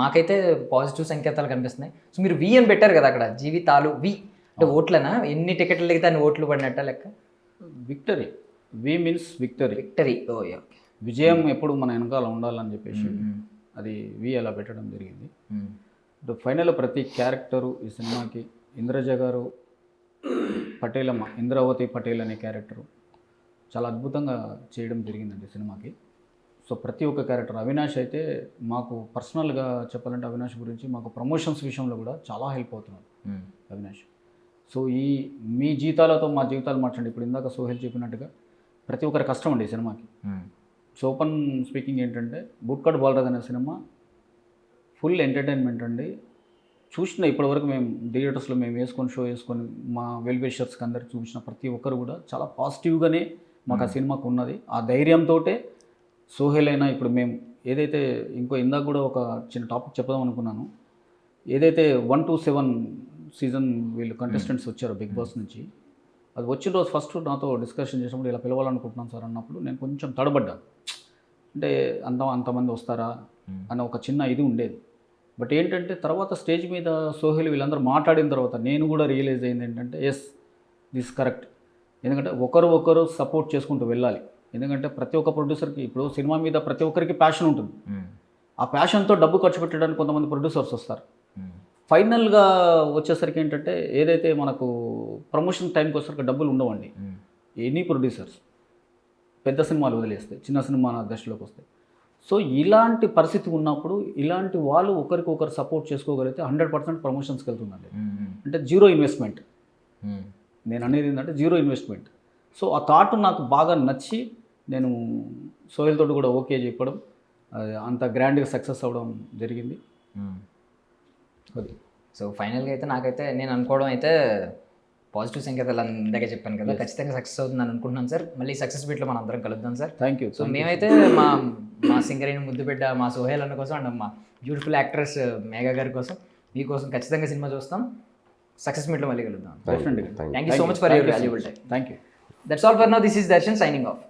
మాకైతే పాజిటివ్ సంకేతాలు కనిపిస్తున్నాయి. సో మీరు వి అని పెట్టారు కదా అక్కడ, జీవితాలు వి అంటే ఓట్లనా? ఎన్ని టికెట్లు దిగితే అన్ని ఓట్లు పడినట్ట లెక్క? విక్టరీ, వి మీన్స్ విక్టరీ. విక్టరీ, ఓ ఓకే. విజయం ఎప్పుడు మన వెనకాల ఉండాలని చెప్పేసి అది వి అలా పెట్టడం జరిగింది. ఫైనల్ ప్రతి క్యారెక్టరు ఈ సినిమాకి ఇంద్రజ గారు, పటేలమ్మ, ఇంద్రావతి పటేల్ అనే క్యారెక్టరు చాలా అద్భుతంగా చేయడం జరిగిందండి సినిమాకి. సో ప్రతి ఒక్క క్యారెక్టర్, అవినాష్ అయితే మాకు పర్సనల్గా చెప్పాలంటే అవినాష్ గురించి మాకు ప్రమోషన్స్ విషయంలో కూడా చాలా హెల్ప్ అవుతున్నాడు అవినాష్. సో ఈ మీ జీతాలతో మా జీవితాలు మార్చండి, ఇప్పుడు ఇందాక సోహెల్ చెప్పినట్టుగా ప్రతి ఒక్కరి కష్టం అండి ఈ సినిమాకి. సో ఓపెన్ స్పీకింగ్ ఏంటంటే బూట్కట్ బాలరాజ్ అనే సినిమా ఫుల్ ఎంటర్టైన్మెంట్ అండి. చూసిన ఇప్పటివరకు మేము థియేటర్స్లో మేము వేసుకొని షో వేసుకొని మా వెల్ విషర్స్కి అందరికి చూపించిన ప్రతి ఒక్కరు కూడా చాలా పాజిటివ్గానే మాకు ఆ సినిమాకు ఉన్నది. ఆ ధైర్యంతో సోహెల్ అయినా ఇప్పుడు మేము ఏదైతే ఇందాక కూడా ఒక చిన్న టాపిక్ చెప్దాం అనుకున్నాను, ఏదైతే 1 to 7 సీజన్ వీళ్ళు కంటెస్టెంట్స్ వచ్చారో బిగ్ బాస్ నుంచి, అది వచ్చిన రోజు ఫస్ట్ నాతో డిస్కషన్ చేసినప్పుడు ఇలా పిలవాలనుకుంటున్నాను సార్ అన్నప్పుడు నేను కొంచెం తడబడ్డాను. అంటే అంతమంది వస్తారా అన్న ఒక చిన్న ఇది ఉండేది. బట్ ఏంటంటే తర్వాత స్టేజ్ మీద సోహెల్ వీళ్ళందరూ మాట్లాడిన తర్వాత నేను కూడా రియలైజ్ అయింది ఏంటంటే ఎస్ దిస్ కరెక్ట్. ఎందుకంటే ఒకరు సపోర్ట్ చేసుకుంటూ వెళ్ళాలి. ఎందుకంటే ప్రతి ఒక్క ప్రొడ్యూసర్కి ఇప్పుడు సినిమా మీద ప్రతి ఒక్కరికి ప్యాషన్ ఉంటుంది. ఆ ప్యాషన్తో డబ్బు ఖర్చు పెట్టడానికి కొంతమంది ప్రొడ్యూసర్స్ వస్తారు. ఫైనల్గా వచ్చేసరికి ఏంటంటే ఏదైతే మనకు ప్రమోషన్ టైంకి వచ్చేసరికి డబ్బులు ఉండవండి. ఎనీ ప్రొడ్యూసర్స్ పెద్ద సినిమాలు వదిలేస్తే చిన్న సినిమా దశలోకి వస్తాయి. సో ఇలాంటి పరిస్థితి ఉన్నప్పుడు ఇలాంటి వాళ్ళు ఒకరికొకరు సపోర్ట్ చేసుకోగలిగితే 100% ప్రమోషన్స్కి వెళ్తుందండి. అంటే జీరో ఇన్వెస్ట్మెంట్. నేను అనేది ఏంటంటే జీరో ఇన్వెస్ట్మెంట్. సో ఆ థాట్ నాకు బాగా నచ్చి నేను సోహెల్ తోటి కూడా ఓకే చెప్పడం, అంత గ్రాండ్గా సక్సెస్ అవ్వడం జరిగింది. అది సో ఫైనల్గా అయితే నాకైతే నేను అనుకోవడం అయితే పాజిటివ్ సంకేతాలు ఇందాక చెప్పాను కదా, ఖచ్చితంగా సక్సెస్ అవుతుందని అనుకుంటున్నాను సార్. మళ్ళీ సక్సెస్ బీట్లో మనం అందరం కలుద్దాం సార్. Thank you. సో మేమైతే మా సింగర్ అయిన ముద్దుబిడ్డ మా సోహెల్ అన్న కోసం అండ్ మా బ్యూటిఫుల్ యాక్ట్రెస్ మేఘా గారి కోసం మీకోసం ఖచ్చితంగా సినిమా చూస్తాం. సక్సెస్ మీట్లో మళ్ళీ కలుద్దాం. డెఫినెట్గా. Thank you so much for your valuable time. Thank you. That's all for now. This is Darshan signing off.